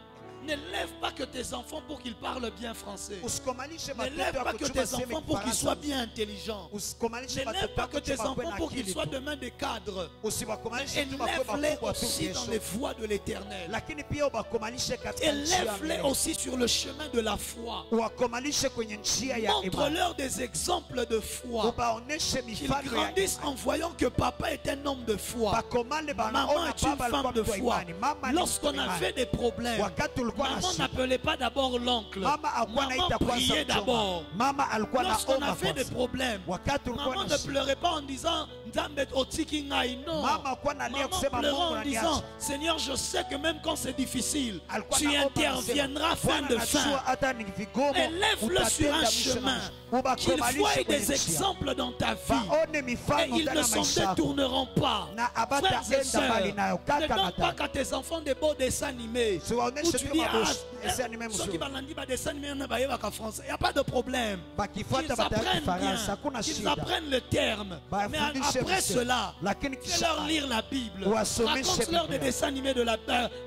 Ne lève pas que tes enfants pour qu'ils parlent bien français.
Usikomalishe
Ne
watoto
lève pas
wako
que
chuma
tes
seme
enfants pour qu'ils
Kifaransa.
soient bien intelligents.
Usikomalishe
Ne lève
watoto
pas
wako
que tes
chuma kuwe
enfants
na
pour qu'ils
akili
soient
tu.
demain des cadres.
Usiwakomalishe chuma kuwe
Élève-les
bakubwa tu
aussi dans les
kesho.
voies de l'éternel.
Lakini pia ubakomalishe katika njia ya
Élève-les
milele.
aussi sur le chemin de la foi.
Uwakomalishe kwenye njia ya imani.
Montre-leur des exemples de foi.
Ubaoneshe
Qu'ils
mifano ya
grandissent
imani.
en voyant que papa est un homme de foi.
Bakomale
Maman
banaona
est une
baba alikuwa
femme de
mtu wa
foi.
imani. Mama ni
Lorsqu'on
mtu wa imani.
avait des problèmes,
Wakati ulikuwa na
maman
shida,
n'appelait pas d'abord l'oncle.
mama alikuwa
Maman
anaita kwanza
priait
mchoma.
d'abord.
Mama alikuwa
Lorsqu'on
naomba
avait des
kwanza.
problèmes,
Wakati ulikuwa
maman
na
ne
shida,
pleurait pas en disant Nzambe otiki ngai. Non.
mama alikuwa analia
Maman
kusema
pleurait
Mungu
en disant
ananiacha.
Seigneur, je sais que même quand c'est difficile,
Alikuwa
tu
naomba
interviendras
anasema,
fin de
Bwana
fin.
najua hata ni vigumu,
Élève-le sur un
utatenda mwisho na
chemin.
mwisho.
Qu'il
Ubakomalishe
voie
kwenye
des
njia.
exemples dans ta vie.
Baone
Et
mifano
ils
ndani
ne
ya
s'en
maisha yako.
détourneront pas.
Na abata
Frères et
enda mbali
sœurs,
nayo,
ne
kaka na
donne pas
dada.
qu'à tes enfants des beaux dessins animés.
Siwaoneshe
Où tu
tu
dis,
maboshi, dessin animé
ceux qui
mzuri.
balandi ba dessin animé na bayeba français. Il n'y a pas de problème. Qu'ils
Bakifuata bataya
apprennent
Kifaransa, hakuna
bien, qu'ils
shida.
apprennent le terme. Mais
Bafundishe
après
mse.
cela,
Lakini
fais-leur
kisha
lire la Bible.
Wasomeshe
Raconte-leur des
Biblia.
dessins animés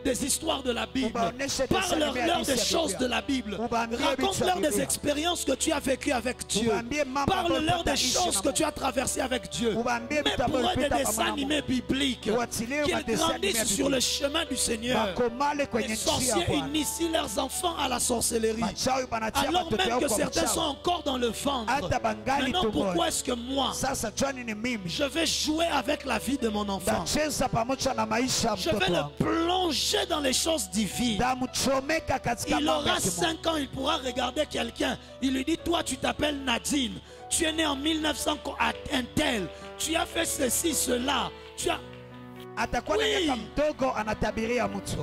des histoires de la Bible.
Ubaoneshe dessin
Parle-leur
animé hadithi
des
ya
choses
Biblia.
de la Bible.
Ubaambie vitu
Raconte-leur
ya
des
Biblia.
expériences que tu as vécues avec Dieu.
Ubaambie mambo ambayo
Parle-leur des
utaishi
choses
na
que
Mungu.
tu as traversées avec Dieu.
Ubaambie
Mais
vitu
pour
ambavyo
eux, des
ulipita
dessins
pamoja na
animés
Mungu.
bibliques.
Uachilie
Qu'ils
madessin animé ya
grandissent sur
Biblia.
le chemin du Seigneur.
Bakomale kwenye
Les
njia ya
sorciers
Bwana.
initient leurs enfants à la sorcellerie.
Bachawi banatia
Alors
watoto
même
yao
que
kwa
certains
uchawi.
sont encore dans le ventre.
Hata bangali
Maintenant,
tumboni.
pourquoi est-ce que moi,
Sasa chwani ni mimi.
je vais jouer avec la vie de mon enfant?
Tacheza pamoja na maisha ya
Je vais
mtoto
le
wangu.
plonger dans les choses divines.
Damchomeka katika
Il
mambo ya
aura
kimungu.
5 ans, il pourra regarder quelqu'un. Il lui dit, toi tu t'appelles Nadine. Tu es né en 1900 à un tel. Tu as fait ceci, cela. Tu as...
Atakuwa na
Oui.
miaka mdogo anatabiria mtu.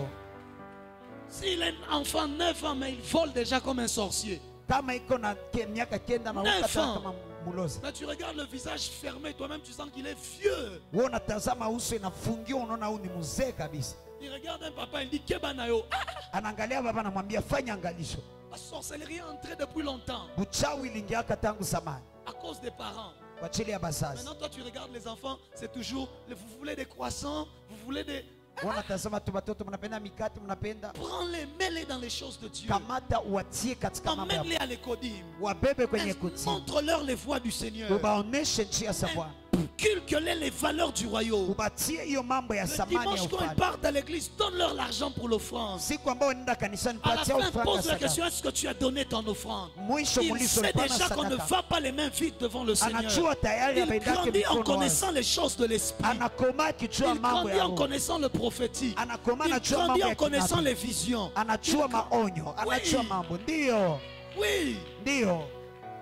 S'il est un enfant 9 ans, mais il vole déjà comme un sorcier.
Kama iko na miaka kenda na
Neuf
ukata
ans.
kama mulozi.
Mais tu regardes le visage fermé, toi-même tu sens qu'il est vieux.
Wewe unatazama uso inafungiwa, unaona huyu ni mzee kabisa.
Il regarde un papa, il dit Kebanayo.
Anaangalia baba, anamwambia fanya angalisho.
La sorcellerie est entrée depuis longtemps
Uchawi iliingiaka tangu zamani
à cause des parents.
kwa ajili ya bazazi.
Maintenant, toi, tu regardes les enfants, c'est toujours, vous voulez des croissants, vous voulez des...
Wewe unatazama tu watoto, mnapenda mikate, mnapenda.
Prends-les, mets-les dans les choses de Dieu.
Kamata uwatie katika mambo ya
Emmène-les à l'écodim.
wabebe kwenye kuti.
Montre-leur les voies du Seigneur.
Ubaoneshe njia za Bwana.
Inculque-les les valeurs du royaume.
Ubatie hiyo mambo ya
Le
samani ya
dimanche, quand ils
ufalme.
partent à l'église, donne-leur l'argent pour l'offrande.
Siku ambayo nenda kanisani,
À la
patia
fin,
ufranga
pose la
sadaka.
question, est-ce que tu as donné ton offrande?
Mwisho
Il
mulizo
sait
ulipana
déjà qu'on ne
sadaka.
va pas les mains vides devant le Seigneur.
Anajua tayari
Il
ameendake
grandit en
mikono wazi.
connaissant les choses de l'esprit.
Anakoma akijua
Il
mambo
grandit
ya
en
roho.
connaissant le prophétique.
Anakoma
Il
anajua
grandit
mambo
en
ya
connaissant
kinabii.
les visions.
Anajua maonyo, anajua
Oui.
mambo. Ndio,
Oui,
ndio,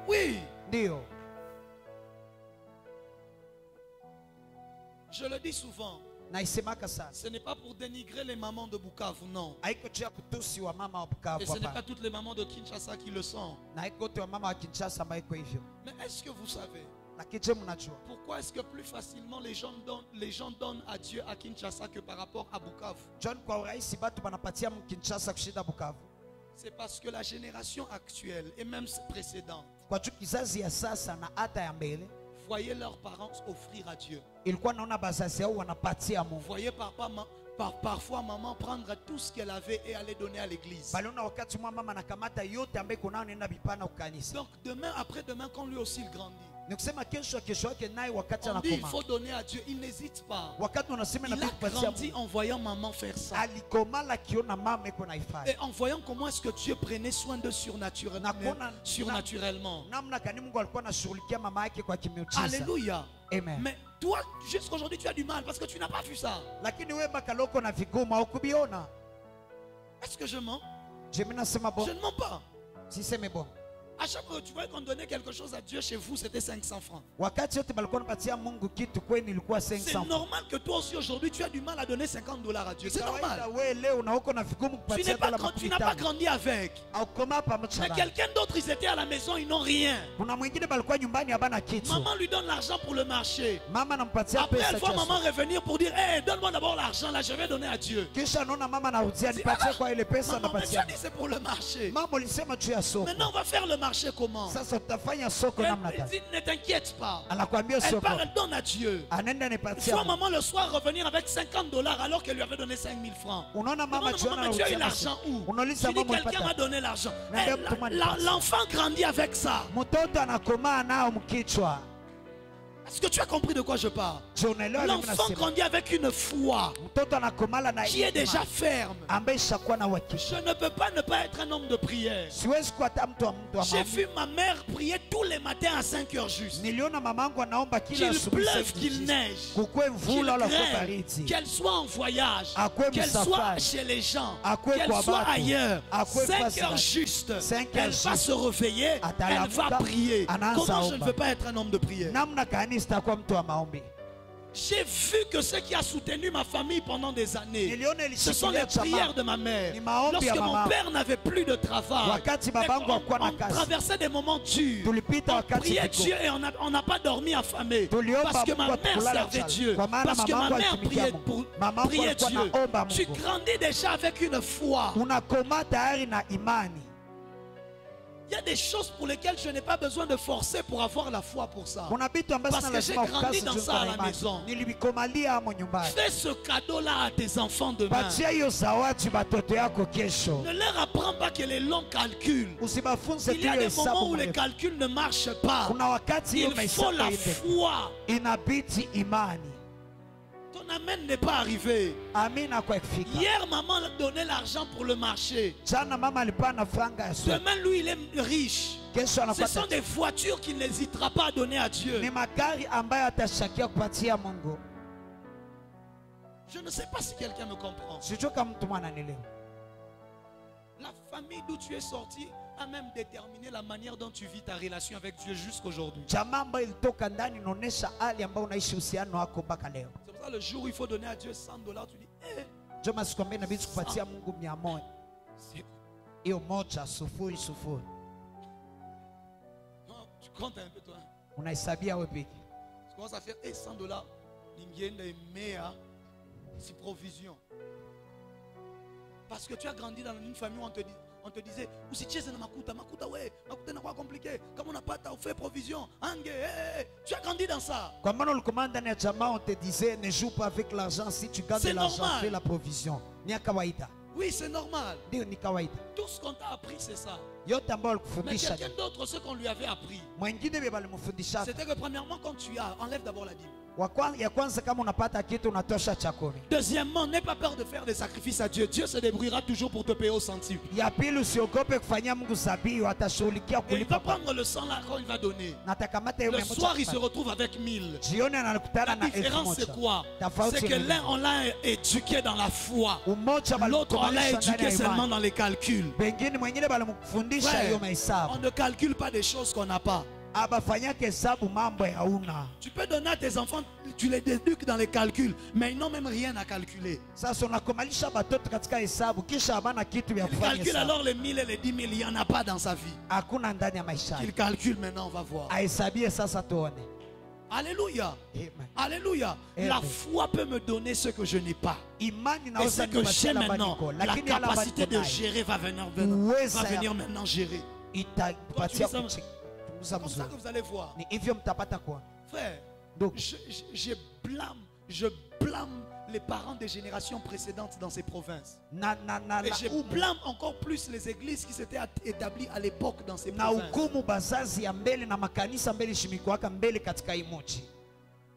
oui.
ndio.
Je le dis souvent.
Naisemaka sana.
Ce n'est pas pour dénigrer les mamans de Bukavu, non.
Haiko juu ya kutusi wa mama wa
Et
Bukavu
ce n'est
hapa.
pas toutes les mamans de Kinshasa qui le sont.
Na haiko wote wa mama wa Kinshasa ambao iko hivyo.
Mais est-ce que vous savez
Lakini je, mnajua
pourquoi est-ce que plus facilement les gens donnent à Dieu à Kinshasa que par rapport à Bukavu?
John, kwa urahisi batu banapatia mu Kinshasa kushinda Bukavu?
C'est parce que la génération actuelle et même précédente
Kwa juu kizazi ya sasa na hata ya mbele
voyaient leurs parents offrir à Dieu.
ilikuwa naona bazazi yao wanapatia Mungu.
Voyaient parfois maman prendre tout ce qu'elle avait et aller donner à l'église.
Baliona wakati mwa mama nakamata yote ambaye kuna nenda bipana ukanisa.
Donc demain, après-demain, quand lui aussi il grandit,
Ni kusema kesho yake naye wakati
on dit il
anakoma.
faut donner à Dieu. Il n'hésite pas.
Wakati unasema
Il
na
a
kupatia
grandi
Mungu.
en voyant maman faire ça.
Alikomala kiona mama iko naifanya.
Et en voyant comment est-ce que Dieu prenait soin de surnaturellement.
Namna gani Mungu alikuwa anashughulikia mama yake kwa kimiujiza.
Alléluia.
Amen.
Mais toi, jusqu'aujourd'hui, tu as du mal parce que tu n'as pas vu ça.
Lakini wewe makaloko na vigoma ukubiona.
Est-ce que je mens?
Je nasema bon.
Je ne mens pas.
Siseme bon.
À chaque fois que tu voyais qu'on donnait quelque chose à Dieu chez vous, c'était 500 francs.
Wakati yote balikuwa napatia Mungu kitu kwenu ilikuwa
C'est
500.
normal que toi aussi aujourd'hui tu as du mal à donner 50 dollars à Dieu. C'est
Kawaida
normal.
wewe leo unaoko na vigumu
Tu
kupatia
n'es pas,
dola
tu n'as pas grandi avec.
Aukoma pamoja
Mais
na.
quelqu'un d'autre, ils étaient à la maison, ils n'ont rien.
Kuna mwingine balikuwa nyumbani habana kitu.
Maman lui donne l'argent pour le marché.
Mama anampatia
Après,
pesa
elle voit
kiasi.
maman revenir pour dire, hey, donne-moi d'abord l'argent, là, je vais donner à Dieu.
Kisha naona mama anarudia
Dis,
nipatie kwa ile pesa
maman, mais tu as
napatia.
dit c'est pour le marché.
Mama ulisema juu ya soko.
Maintenant, on va faire le marché comment?
Sasa tutafanya soko namna
Elle
gani?
dit, ne t'inquiète pas.
Anakuambia
Elle
soko.
part, elle donne à Dieu.
Anaenda
Une
nipatia.
fois maman le soir revenir avec 50 dollars alors qu'elle lui avait donné 5000 francs.
Unaona mama
Maman,
jiona
mais tu as eu
anarudia.
l'argent où?
Unauliza
Tu dis
mama
quelqu'un m'a
ulipata.
donné l'argent.
Naambia mtu mani pesa.
L'enfant grandit avec ça.
Mtoto anakomaa nao mkichwa.
Est-ce que tu as compris de quoi je parle?
Je unaelewa nini
L'enfant
nasema?
grandit avec une foi
Mtoto anakomala na
qui est déjà ferme.
ambaye shakuwa na
Je
uhakika.
ne peux pas ne pas être un homme de prière.
Siwezi kuwa hata mtu wa
J'ai
maombi.
vu ma mère prier tous les matins à 5 heures juste.
Niliona mamangu anaomba kila
Qu'il
asubuhi.
pleuve, qu'il neige,
Kukwe
qu'il
mvula wala kwa
grêle,
baridi.
qu'elle soit en voyage,
Akwe
qu'elle soit
msafari.
chez les gens,
Akwe
qu'elle
kwa
soit
batu.
ailleurs.
Akwe
5
fasi
heures
na-
juste,
5
elle
heures
va
juste.
se réveiller, elle
Atalamuka,
va prier.
anaanza
Comment je ne
omba.
veux pas être un homme de prière?
Namna gani sitakuwa mtu wa maombi?
J'ai vu que ce qui a soutenu ma famille pendant des années,
Niliona
ce sont les
ilishikilia
prières
chama.
de ma mère.
Ni maombi ya
Lorsque mon
mama.
père n'avait plus de travail,
Wakati
et
babangu hakuwa na
on
kazi.
traversait des moments durs.
Tulipita
On
wakati
priait
vigumu.
Dieu et on n'a pas dormi affamé.
Tuliomba
Parce que ma
Mungu
mère
kulala
servait
njala.
Dieu.
Kwa maana
Parce que ma
mamangu
mère
alitumikia
priait,
Mungu. Mamangu
priait
alikuwa
Dieu.
anaomba
Tu
Mungu.
grandis déjà avec une foi.
Unakoma tayari na imani.
Il y a des choses pour lesquelles je n'ai pas besoin de forcer pour avoir la foi pour ça.
Kuna vitu ambavyo
Parce que j'ai
lazima
grandi
ukasi
dans
juu
ça
kwa
à la
imani.
maison.
Nilivikomalia hamo nyumbani.
Fais ce cadeau-là à tes enfants demain.
Patia hiyo zawadi batoto yako kesho.
Ne leur apprends pas que les longs calculs.
Usibafunze
Il
tu
y a
hiyo
des moments
hesabu
où les
mrefu.
calculs ne marchent pas.
Kuna wakati hiyo
Il faut
mahesabu
la
iende.
foi.
Inabidi imani.
Ton amen n'est pas arrivé.
Amina kwa kufika.
Hier, maman a donné l'argent pour le marché.
Jana mama alikuwa na franga ya soko.
Demain, lui, il est riche.
Kesho
Ce sont
anapata.
des voitures qu'il n'hésitera pas à donner à Dieu.
Ni magari ambayo atashakia kupatia Mungu.
Je ne sais pas si quelqu'un me comprend.
Sijui kama mtu mwana nielewa.
La famille d'où tu es sorti a même déterminé la manière dont tu vis ta relation avec Dieu jusqu'aujourd'hui.
Jamaa ambayo ilitoka ndani inaonyesha hali ambayo unaishi uhusiano wako mpaka leo.
C'est pour ça le jour où il faut donner à Dieu 100 dollars, tu dis,
Ndio masikwambia inabidi kupatia Mungu 100.
c'est...
Hiyo moja sufuri sufuri.
Non, tu comptes un peu toi.
Unahesabia wewe peke.
Tu commences à faire 100 dollars. Ningienda mea, c'est provision. Parce que tu as grandi dans une famille où on te disait, usicheze na makuta, makuta n'est pas compliqué. Comme on n'a pas, on fait provision. Ange, tu as grandi dans ça.
Kwa maana ulikomanda ndani ya jamaa on te disait ne joue pas avec l'argent, si tu gagnes de
C'est
l'argent
normal.
fais la provision. Ni ya kawaida.
Oui, c'est normal.
Ndio ni kawaida.
Tout ce qu'on t'a appris, c'est ça.
Yote ambayo
Mais
alikufundisha.
quelqu'un d'autre, ce qu'on lui avait appris,
Mwingine beba alimfundisha.
c'était que premièrement, quand tu as, enlève d'abord la dîme.
Ya kwanza kama unapata kitu unatosha chakula.
Deuxièmement, n'aie pas peur de faire des sacrifices à Dieu. Dieu se débrouillera toujours pour te payer au centime.
Ya pili usiogope kufanyia Mungu dhabihu, atashughulikia
Et il va
kulipa.
prendre le sang là quand il va donner.
Natakamata hiyo
Le
100.
soir, il se retrouve avec 1000.
Jioni anakutana
La
na
différence, c'est
1000.
quoi?
Tofauti
C'est que
ni
l'un,
nini?
on l'a éduqué dans la foi.
Umoja
L'autre, on l'a
balikukomalisha ndani
éduqué
ya
seulement
imani.
dans les calculs.
Pengine mwingine balimfundisha
Frère,
hiyo
on
mahesabu.
ne calcule pas des choses qu'on n'a pas.
Abafanyake hesabu mambo ya hauna.
Tu peux donner à tes enfants, tu les éduques dans les calculs, mais ils n'ont même rien à calculer.
Sasa unakomalisha batoto katika hesabu kisha habana kitu vya
Il
kufanya
calcule
hesabu.
alors les 1000 et les 10 000, il n'y en a pas dans sa vie.
Hakuna ndani ya maisha.
Il calcule maintenant, on va voir.
Ahesabie sasa tuone.
Alléluia.
Amen.
Alléluia.
Amen.
La foi peut me donner ce que je n'ai pas.
Imani
Et
naweza
ce que j'ai
nipatia
maintenant,
labaniko,
la
lakini ala
capacité de
baniko nayo
gérer va
Uweza
venir
ya-
maintenant gérer.
itakupatia
Toi, tu
kuchunguza
C'est comme ça
mzuri.
que vous allez voir.
Ni hivyo mtapata kuona.
Frère,
Donc,
je blâme les parents des générations précédentes dans ces provinces.
na
Et je blâme encore plus les églises qui s'étaient établies à l'époque dans ces
na
provinces.
hukumu bazazi ya mbele na makanisa mbele shimikwaka mbele katika hii mji.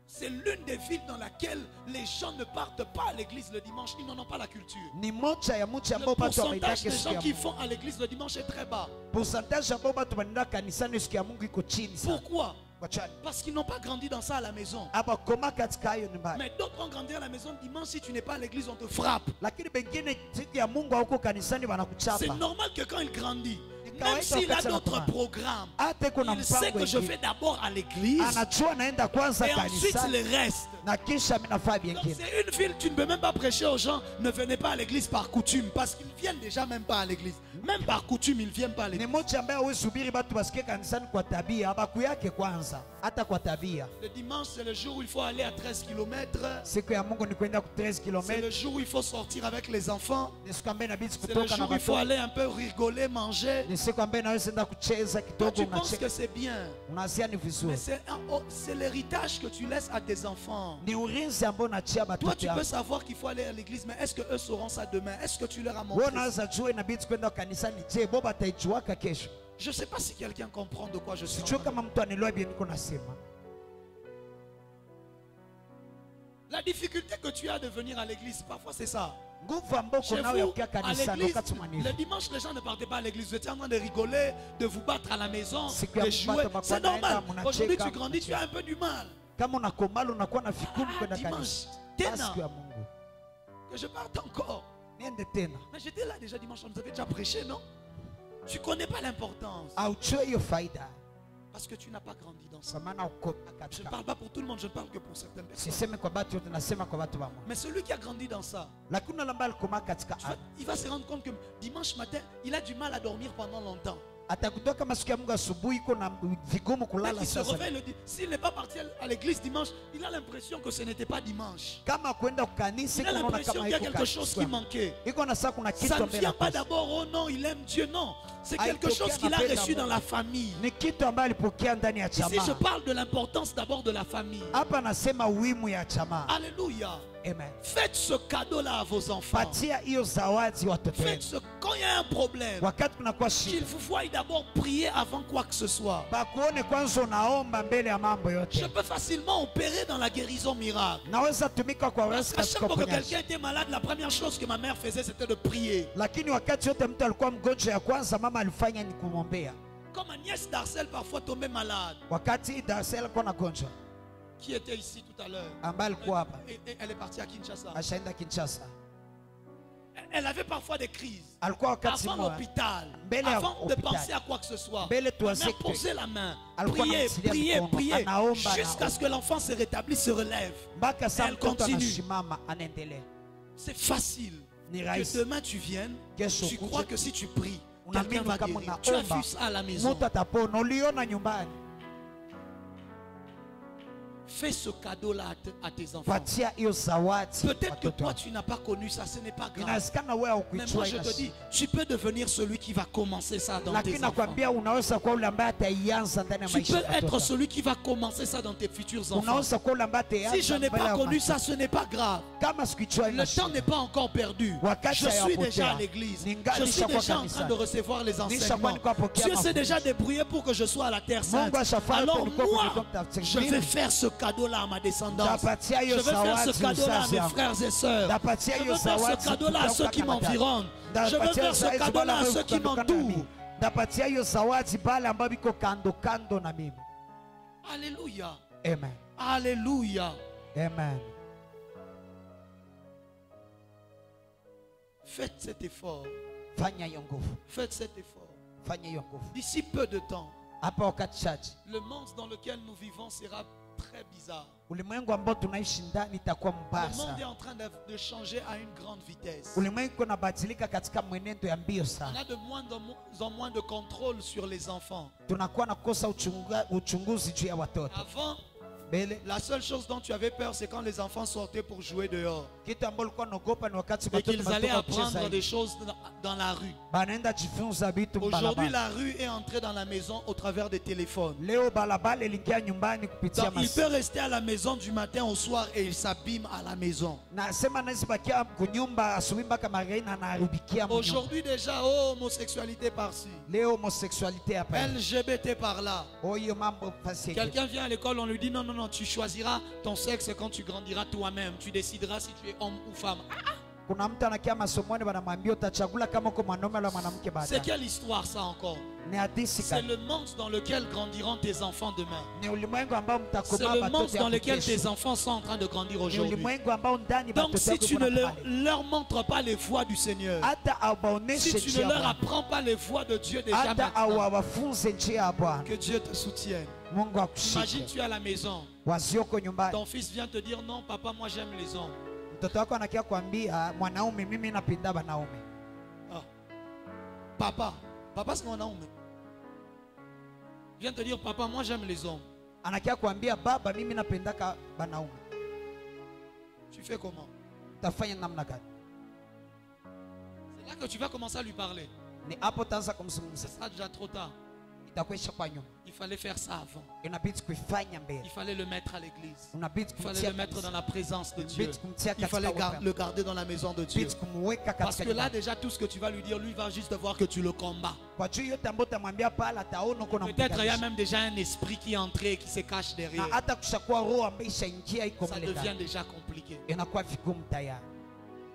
C'est l'une des villes dans laquelle les gens ne partent pas à l'église le dimanche. Ils n'en ont pas la culture.
Ni moja ya mji
Le
ambao watu
pourcentage
wameitaka
des
siku
gens
ya
qui
Mungu.
vont à l'église le dimanche est très bas.
Pourcentage ambao watu wanaenda kanisani siku ya Mungu iko chini sana.
Pourquoi?
Kwa chani.
Parce qu'ils n'ont pas grandi dans ça à la maison.
Hapa koma katika hayo nyumbani.
Mais d'autres ont grandi à la maison. Dimanche, si tu n'es pas à l'église, on te frappe.
Lakini bengine siku ya Mungu hauko kanisani
C'est
wanakuchapa.
normal que quand il grandit, Même s'il a d'autres programmes,
hata kuna
il sait
mpango
que je
ingine.
vais d'abord à l'église
Anajua naenda kwanza
et ensuite
kanisani
le reste.
na kisha minafaa
Donc
vingine.
c'est une ville, tu ne peux même pas prêcher aux gens, ne venez pas à l'église par coutume, parce qu'ils viennent déjà même pas à l'église. Même par coutume, ils ne viennent pas à
Ni
l'église.
moja ambaye hawezi subiri watu wasikie kanisani kwa tabia, abaku yake kwanza, hata kwa tabia.
Le dimanche, c'est le jour où il faut aller à 13 km.
Siku ya Mungu ni kwenda ku 13
C'est le
km.
jour où il faut sortir avec les enfants.
Ni siku ambaye inabidi
C'est le
kutoka na
jour où il faut
watoto.
aller un peu rigoler, manger.
Ni siku ambaye naweza enda kucheza
Toi,
kidogo,
tu penses
unacheka,
que c'est bien.
unasikia ni
Mais
vizuri.
c'est l'héritage que tu laisses à tes enfants.
Ni ulinzi ambao unachia
Toi,
watoto
tu peux
yako.
savoir qu'il faut aller à l'église, mais est-ce qu'eux sauront ça demain? Est-ce que tu leur as
Wewe
montré ça?
unaweza jua inabidi kwenda kanisani, je, boba ataijuaka kesho?
Je ne sais pas si quelqu'un comprend de quoi je suis en
Sijui
train de
kama mtu anielewa bien niko nasema.
La difficulté que tu as de venir à l'église, parfois c'est ça.
Nguvu ambayo
Chez
uko nayo ya
vous,
kukia
à
kanisani
l'église,
wakati mwanifu.
le dimanche, les gens ne partaient pas à l'église. Vous étiez en train de rigoler, de vous battre à la maison,
Siku ya
de
Mungu
jouer.
watu
C'est
wanakuwa
normal.
naenda, mnacheka,
Aujourd'hui, tu grandis, tu
mnacheka.
as un peu du mal.
Kama unakomala unakuwa na vigumu kwenda
Dimanche,
kanisa.
tena,
Siku ya Mungu.
que je parte encore.
Niende tena.
Mais j'étais là déjà dimanche, on nous avait déjà prêché, non? Tu ne connais pas l'importance.
Aujue hiyo faida.
Parce que tu n'as pas grandi dans ça.
Kwa maana uko
Je ne
katika.
parle pas pour tout le monde, je parle que pour certaines personnes.
Siseme kwa watu wote, nasema kwa watu wa Mungu.
Mais celui qui a grandi dans ça,
Lakini yule ambaye alikoma katika
il va se rendre compte que dimanche matin, il a du mal à dormir pendant longtemps.
atakutoka masiku ya Mungu asubuhi iko na vigumu
Dès
kulala
qu'il se
sasa.
réveille, s'il n'est pas parti à l'église dimanche, il a l'impression que ce n'était pas dimanche.
Kama kwenda kukanisa
Il a
iko naona
l'impression
kama
qu'il y a
iko
quelque chose qui
kanisa.
manquait.
Iko na saa kuna kitu
Ça ne
ambaye
vient pas
nakosa.
d'abord, oh non, il aime Dieu, non. C'est quelque
Haitokea
chose qu'il a
napenda
reçu dans
Mungu.
la famille.
Ni kitu ambaye alipokea ndani ya
Ici, je
jamaa.
parle de l'importance d'abord de la famille.
Hapa nasema uimu ya jamaa.
Alléluia.
Amen.
Faites ce cadeau-là à vos enfants.
Patia hiyo zawadi watoto
Faites
wenu.
ce quand il y a un problème.
Wakati kunakuwa
Qu'il
shida,
vous voie d'abord prier avant quoi que ce soit.
bakuone kwanza unaomba mbele ya mambo
Je
yote.
peux facilement opérer dans la guérison miracle.
Naweza tumika kwa
Parce
urahisi
qu'à chaque
katika
fois que
uponyaji.
quelqu'un était malade, la première chose que ma mère faisait, c'était de prier.
Lakini wakati yote mtu alikuwa mgonjwa, ya kwanza mama alifanya ni kumwombea.
Comme Agnès Darcel parfois tombait malade,
Wakati Darcel alikuwa na gonjwa,
qui était ici tout à l'heure.
ambaye alikuwa hapa,
Et elle est partie à Kinshasa.
ashaenda Kinshasa.
Elle avait parfois des crises.
Alikuwa wakati
Avant
mmoja,
l'hôpital,
mbele ya
avant de
hospitali.
penser à quoi que ce soit,
Mbele
ma
tuanze
mère
kitu.
posait la main,
Alikuwa
prier,
anamtilia
prier,
mikono,
prier,
anaomba,
jusqu'à
anaomba.
ce que l'enfant se rétablisse, se relève.
mpaka saa
Elle
mtoto
continue.
anasimama anaendelea.
C'est facile.
Ni
Que
rahisi.
demain tu viennes,
Kesho
tu
kuje.
crois que si tu pries,
Unaamini
quelqu'un va
kama
guérir. Tu as
unaomba,
vu ça à la maison.
mtu atapona. Uliona nyumbani.
Fais ce cadeau-là à tes enfants.
Patia hiyo zawadi
Peut-être que
watoto
toi
wako.
tu n'as pas connu ça, ce n'est pas grave.
Inawezekana wewe
Mais
haukuijua
moi je
ina
te dis, tu peux devenir celui qui va commencer ça dans
lakini
tes enfants.
nakwambia unaweza kuwa ule ambaye ataianza ndani ya
Tu
maisha
peux
ya
être
watoto.
celui qui va commencer ça dans tes futurs enfants.
Unaweza kuwa ule ambaye ataianza
Si je n'ai
mbele
pas
ya
connu
watoto.
ça, ce n'est pas grave.
Kama sikuijua ina
Le temps n'est
shida.
pas encore perdu.
Wakati
Je suis
hayapotea.
déjà à l'église.
Ningali
Je suis
nishakuwa
déjà en train
kanisani.
de recevoir les enseignements.
nilikuwa napokea
Dieu s'est
mafundisho.
déjà débrouillé pour que je sois à la terre sainte.
Mungu ashafanya
Alors
nilikuwa
moi,
kwenye contact.
je vais faire ce cadeau-là à ma descendance.
Tapatia
Je
hiyo
vais faire
zawadi
ce cadeau-là à
uzazi
mes
yangu.
frères et sœurs.
Tapatia
Je
hiyo
veux faire ce
zawadi
cadeau-là à ceux qui m'environnent. Je veux faire ce cadeau-là à ceux qui m'entourent.
Tapatia hiyo zawadi bale ambao biko kando kando na mimi.
Alléluia.
Amen.
Alléluia.
Amen.
Faites cet effort.
Fanya hiyo nguvu.
Faites cet effort.
Fanya hiyo nguvu.
D'ici peu de temps,
Hapa wakati chache
le monde dans lequel nous vivons sera très bizarre.
ulimwengu ambao tunaishi ndani itakuwa mbaya
Le monde est
sana.
en train de changer à une grande vitesse.
Ulimwengu unabadilika katika mwenendo ya mbio
On
sana.
a de moins en moins de contrôle sur les enfants.
Tunakuwa nakosa uchunguzi juu ya watoto.
Avant,
Mbele
la seule chose dont tu avais peur, c'est quand les enfants sortaient pour jouer dehors.
kitu ambao ulikuwa naogopa ni wakati
Et
watoto
qu'ils allaient
wanatoka kucheza
apprendre des
nje.
choses dans la rue.
Banaenda jifunza vitu
Aujourd'hui,
mbalabala.
la rue est entrée dans la maison au travers des téléphones.
Leo balabala iliingia nyumbani kupitia
Donc, il
masimu.
peut rester à la maison du matin au soir et il s'abîme à la maison.
Nasema naweza bakia kunyumba asubuhi mpaka magharibi na anaharibikia mnyumba.
Aujourd'hui déjà, oh, homosexualité par-ci,
Leo homosexualité hapa.
LGBT par-là.
Oh hiyo mambo fasi yake.
Quelqu'un vient à l'école, on lui dit non, non, non, tu choisiras ton sexe quand tu grandiras toi-même. Tu décideras si tu es homme ou femme.
Kuna mtu anakia masomoni wanamwambia utachagula kama uko mwanaume wala mwanamke
C'est
baadaye.
quelle histoire ça encore?
Ni hadithi
C'est
gani?
le monde dans lequel grandiront tes enfants demain.
Ni ulimwengu ambao
C'est
mtakomaa
le monde
watoto
dans
yako
lequel
kesho.
tes enfants sont en train de grandir
Ni
aujourd'hui.
ulimwengu ambao ndani
Donc
watoto
si
yako
tu ne
kuna
leur,
pale.
leur montres pas les voies du Seigneur,
Hata
si
awaoneshe
tu
njia
ne
ya
leur
Bwana.
apprends pas les voies de Dieu déjà
Hata
maintenant,
awafunze njia ya Bwana.
que Dieu te soutienne.
Mungu
Imagine
akushike.
tu es à la maison,
Wasioko nyumbani.
ton fils vient te dire non papa moi j'aime les hommes.
Mtoto wako anakia kuambia mwanaume mimi napenda wanaume.
Ah. Papa c'est mon homme. Vient te dire papa moi j'aime les hommes.
Anakia kuambia baba mimi napendaka wanaume.
Tu fais comment?
Utafanya namna gani?
C'est là que tu vas commencer à lui parler.
Ni hapo utaanza
Ce
kumzungumza.
sera déjà trop tard.
Itakuisha kwa nyuma.
Il fallait faire ça avant.
Inabidi kuifanya mbele.
Il fallait le mettre à l'église.
Unabidi
Il fallait
kumtia
le mettre dans la présence de Dieu.
Inabidi kumtia
Il fallait
katika
le garder dans la maison de Dieu.
Inabidi kumweka
Parce
katika
que là
nyumba.
déjà tout ce que tu vas lui dire, lui va juste voir que tu le combats.
Kwa juu yote ambayo utamwambia pale ataona uko na
Peut-être il y a même déjà un esprit qui est entré et qui se cache
na
derrière.
hata kushakuwa roho ambayo ishaingia iko
Ça
mle
devient
ndani.
déjà compliqué.
Inakuwa vigumu tayari.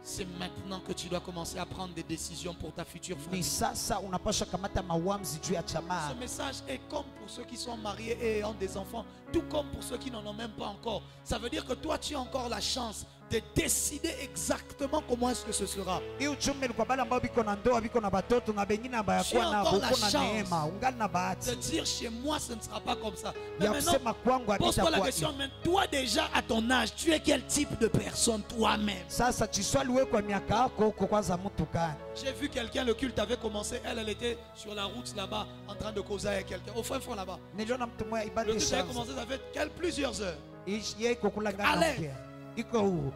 C'est maintenant que tu dois commencer à prendre des décisions pour ta future
Ni
famille.
sasa unapaswa kamata mauamuzi juu ya
Ce
jamaa.
message est comme pour ceux qui sont mariés et ont des enfants, tout comme pour ceux qui n'en ont même pas encore. Ça veut dire que toi, tu as encore la chance de décider exactement comment est-ce que ce sera.
Hii ujumbe ni kwa bale ambao biko na ndoa, biko na batoto na bengine ambayo
J'ai
yakuwa na
encore la
uko na
chance
neema, ungali na
De
bahati
dire chez moi, ce ne sera pas comme ça. Mais
ya
maintenant,
kusema kwangu
pose-toi la
habitakuwa
question,
hivi.
mais toi déjà à ton âge, tu es quel type de personne toi-même?
Sasa chiswali wewe kwa miaka yako uko kwanza mtu gani?
J'ai vu quelqu'un, le culte avait commencé, elle était sur la route là-bas, en train de causer avec quelqu'un, au fin fond là-bas.
Niliona mtu mmoja ibada
Le culte avait
ishaanza.
commencé, ça fait plusieurs heures.
Yeye iko kula ngana
Allez.
mpya. Iko huru.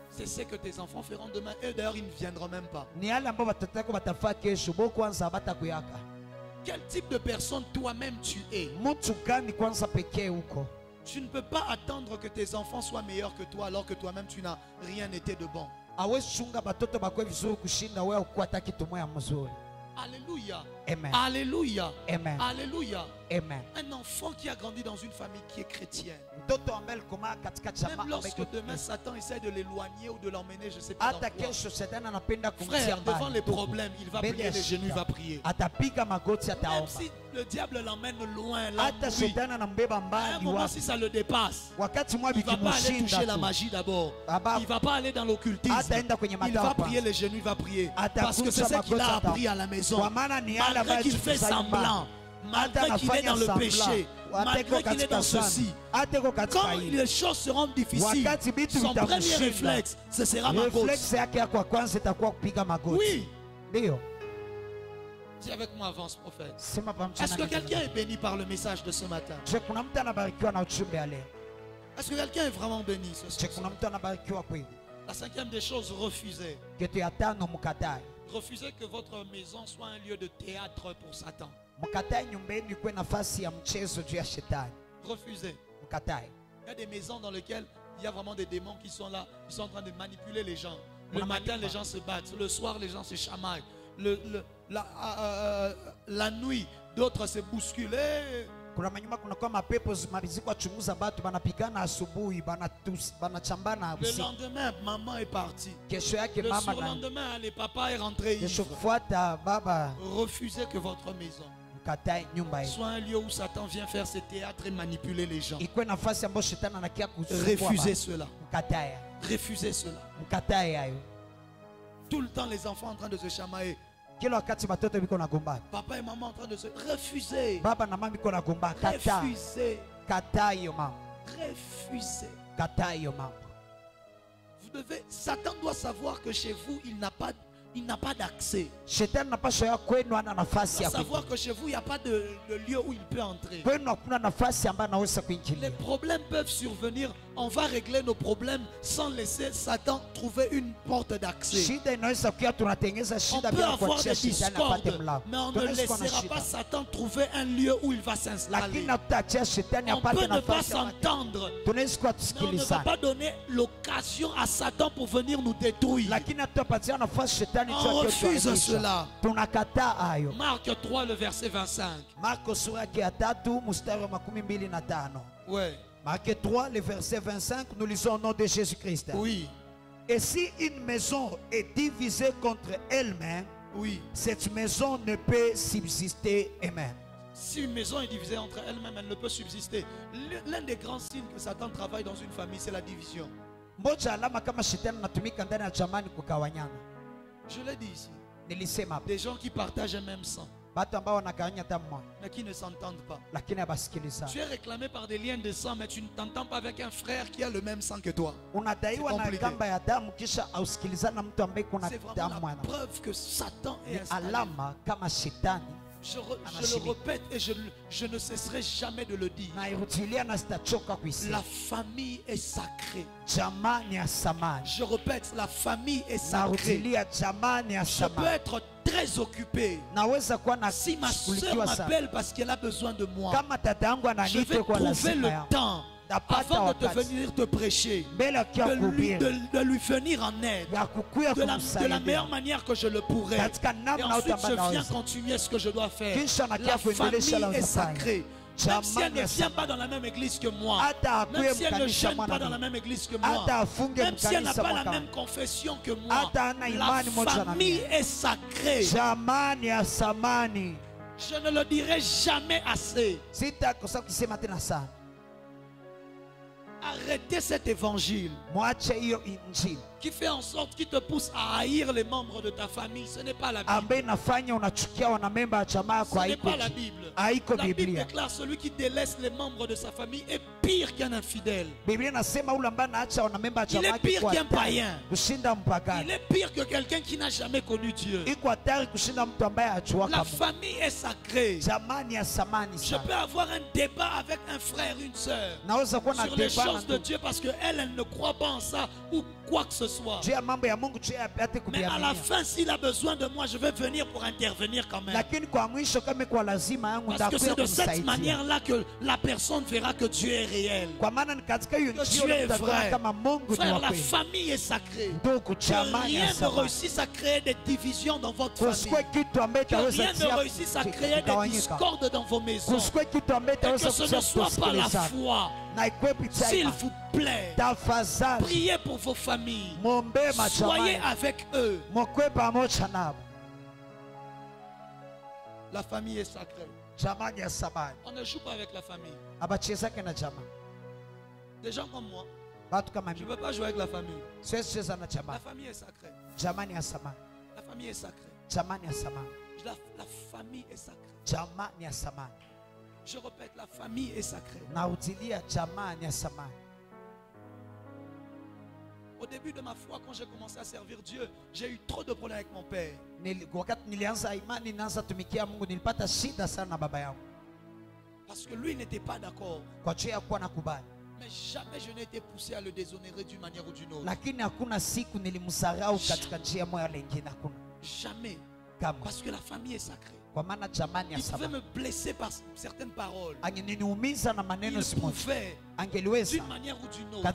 C'est ce que tes enfants feront demain. Et d'ailleurs, ils ne viendront même pas.
Ni yale ambao watoto wako watafaa kesho, bo kwanza batakuyaka.
Quel type de personne toi-même tu es?
Mtu gani kwanza pekee huko?
Tu ne peux pas attendre que tes enfants soient meilleurs que toi alors que toi-même tu n'as rien été de bon.
Hawezi chunga batoto bakwe vizuri kushinda wewe ukuwa hata kitu moya mzuri.
Alléluia.
Amen.
Alléluia.
Amen.
Alléluia.
Amen.
Un enfant qui a grandi dans une famille qui est chrétienne.
Mtoto ambaye alikomaa katika jamaa
Même
ambayo
lorsque
iko
demain
Kristo.
Satan essaie de l'éloigner ou de l'emmener, je ne sais pas dans
Hata
quoi.
kesho shetani anapenda kumtia
Frère, devant
mbali.
les problèmes, il va
Mbele
plier
ya
les genoux, il
shida.
va prier.
Atapiga magoti
Même
ataomba.
si le diable l'emmène loin, là,
Hata
oui.
shetani anambeba
À un
mbali
moment,
wapi.
si ça le dépasse,
Wakati mwa
il ne va pas aller toucher
vikimshinda
la
tu.
magie d'abord.
Aba-
Il ne va pas aller dans l'occultisme.
Hataenda kwenye
Il va
madawa
prier
kwanza.
les genoux, il va prier.
Atakunja
Parce que c'est ce qu'il a
magoti
appris à la maison.
Kwa maana ni yale
Malgré
ambayo
qu'il fait
tulifunza nyumbani.
semblant,
Hata
malgré qu'il est
anafanya
dans le
semblant.
péché,
Hata
malgré
iko
qu'il est
katika
dans
sana.
ceci,
Hata iko katika
quand
hili.
les choses seront difficiles,
Wakati vitu
son premier
vitamshinda.
réflexe, ce sera ma gauche.
Reflex yake ya kwa kwanza itakuwa kupiga magoti.
Oui,
Ndio.
dis avec moi avance, prophète.
Sema pamoja
Est-ce que
na
quelqu'un est béni par le message de ce matin?
Je kuna mtu anabarikiwa na ujumbe ya leo.
Est-ce que quelqu'un est vraiment béni ce
Je kuna
soir?
mtu anabarikiwa kweli.
La cinquième des choses, refusez.
Kitu ya tano mkatae.
Refusez que votre maison soit un lieu de théâtre pour Satan.
Mkatae nyumbani ikuwe nafasi ya mchezo juu ya shetani.
Refusez.
Mkatae.
Il y a des maisons dans lesquelles il y a vraiment des démons qui sont là, ils sont en train de manipuler les gens. Le
On a
matin,
manipulé.
les gens se battent. Le soir, les gens se chamaillent. La nuit, d'autres se bousculent.
Kuna manyuma kuna kwa mapepo zimalizikwa chunguza batu banapigana asubuhi banachambana
Le
usiku.
lendemain, maman est partie.
Kesho yake
Le
mama na
surlendemain, allez, papa est rentré
kesho
ivre.
kufuata baba.
Refusez que votre maison
Mkatae nyumba hii.
soit un lieu où Satan vient faire ses théâtres et manipuler les gens.
Ikuwe nafasi ambayo shetani anakia kusumbua.
Refusez
watu.
cela.
Mkatae.
Refusez cela.
Mkatae hayo.
Tout le temps, les enfants en train de se chamailler.
Kila wakati batoto biko nagombana.
Papa et maman en train de se... Refusez.
Baba na mama biko nagombana. Kataa.
Refusez.
Kataa hiyo mambo.
Refusez.
Kataa hiyo mambo.
Vous devez... Satan doit savoir que chez vous, il n'a pas d'accès.
Shetani napaswa ya kwenu ana nafasi
Il
ya
doit savoir que chez vous, il n'y a pas de lieu où il peut entrer.
kwenu hakuna nafasi ambayo anaweza
Les
kuingilia.
problèmes peuvent survenir. On va régler nos problèmes sans laisser Satan trouver une porte d'accès.
Shida inaweza kuwa tunatengeza
On
shida
peut
bila
avoir
kuachia
des
shetani apate
discordes,
mlango.
mais on ne
Tunaweza kuwa na
laissera
shida.
pas Satan trouver un lieu où il va s'installer.
Lakini hatutaachia shetani
On peut
apate
ne pas
nafasi.
s'entendre,
Tunaweza kuwa
mais on ne va
tusikilizana.
pas donner l'occasion à Satan pour venir nous détruire.
Lakini hatutapatia nafasi shetani
On
juu ya
refuse
kutuaibisha.
cela.
Tunakataa hayo.
Marc 3, le verset 25.
Marko sura yake ya 3 mstari wa 25.
Ouais.
Marc 3 le verset 25, nous lisons au nom de Jésus-Christ.
Oui.
Et si une maison est divisée contre elle-même,
oui,
cette maison ne peut subsister. Amen.
si une maison est divisée entre elle-même, elle ne peut subsister. L'un des grands signes que Satan travaille dans une famille, c'est la division. Je l'ai dit ici. Des gens qui partagent un même sang, mais qui ne s'entendent pas. Tu es réclamé par des liens de sang, mais tu ne t'entends pas avec un frère qui a le même sang que toi. C'est compliqué. C'est vraiment la preuve que Satan est installé. Je le répète et je ne cesserai jamais de le dire. La famille est sacrée. Je répète, la famille est sacrée. Je peux être très occupé. Si ma soeur m'appelle parce qu'elle a besoin de moi, je vais trouver le temps avant de venir te prêcher, de lui venir en aide de la meilleure manière que je le pourrais. Et ensuite je viens continuer ce que je dois faire. La famille est sacrée. Même si elle ne vient pas dans la même église que moi, même si elle ne jeûne pas dans la même église que moi, même si elle n'a pas la même confession que moi, la famille est sacrée. Je ne le dirai jamais assez. Arrêtez cet évangile qui fait en sorte, qui te pousse à haïr les membres de ta famille. Ce n'est pas la Bible. Ce n'est pas la Bible. La Bible déclare celui qui délaisse les membres de sa famille est pire qu'un infidèle. Il est pire qu'un païen. Il est pire que quelqu'un qui n'a jamais connu Dieu. La famille est sacrée. Je peux avoir un débat avec un frère, une soeur sur les choses de Dieu parce qu'elle ne croit pas en ça ou quoi que ce soit. Mais à la fin, s'il a besoin de moi, je vais venir pour intervenir quand même. Parce que c'est de cette manière-là que la personne verra que Dieu est réel, que Dieu est vrai. Frère, la famille est sacrée. Que rien ne réussisse à créer des divisions dans votre famille. Que rien ne réussisse à créer des discordes dans vos maisons. Et que ce ne soit pas la foi. S'il vous plaît, priez pour vos familles. Soyez avec eux. La famille est sacrée. On ne joue pas avec la famille. Des gens comme moi, je ne peux pas jouer avec la famille. La famille est sacrée. La famille est sacrée. La famille est sacrée. Je répète, la famille est sacrée. Au début de ma foi, quand j'ai commencé à servir Dieu, j'ai eu trop de problèmes avec mon père. Parce que lui n'était pas d'accord. Mais jamais je n'ai été poussé à le déshonorer d'une manière ou d'une autre. Jamais. Parce que la famille est sacrée. Il pouvait me blesser par certaines paroles. Il pouvait d'une manière ou d'une autre. Mais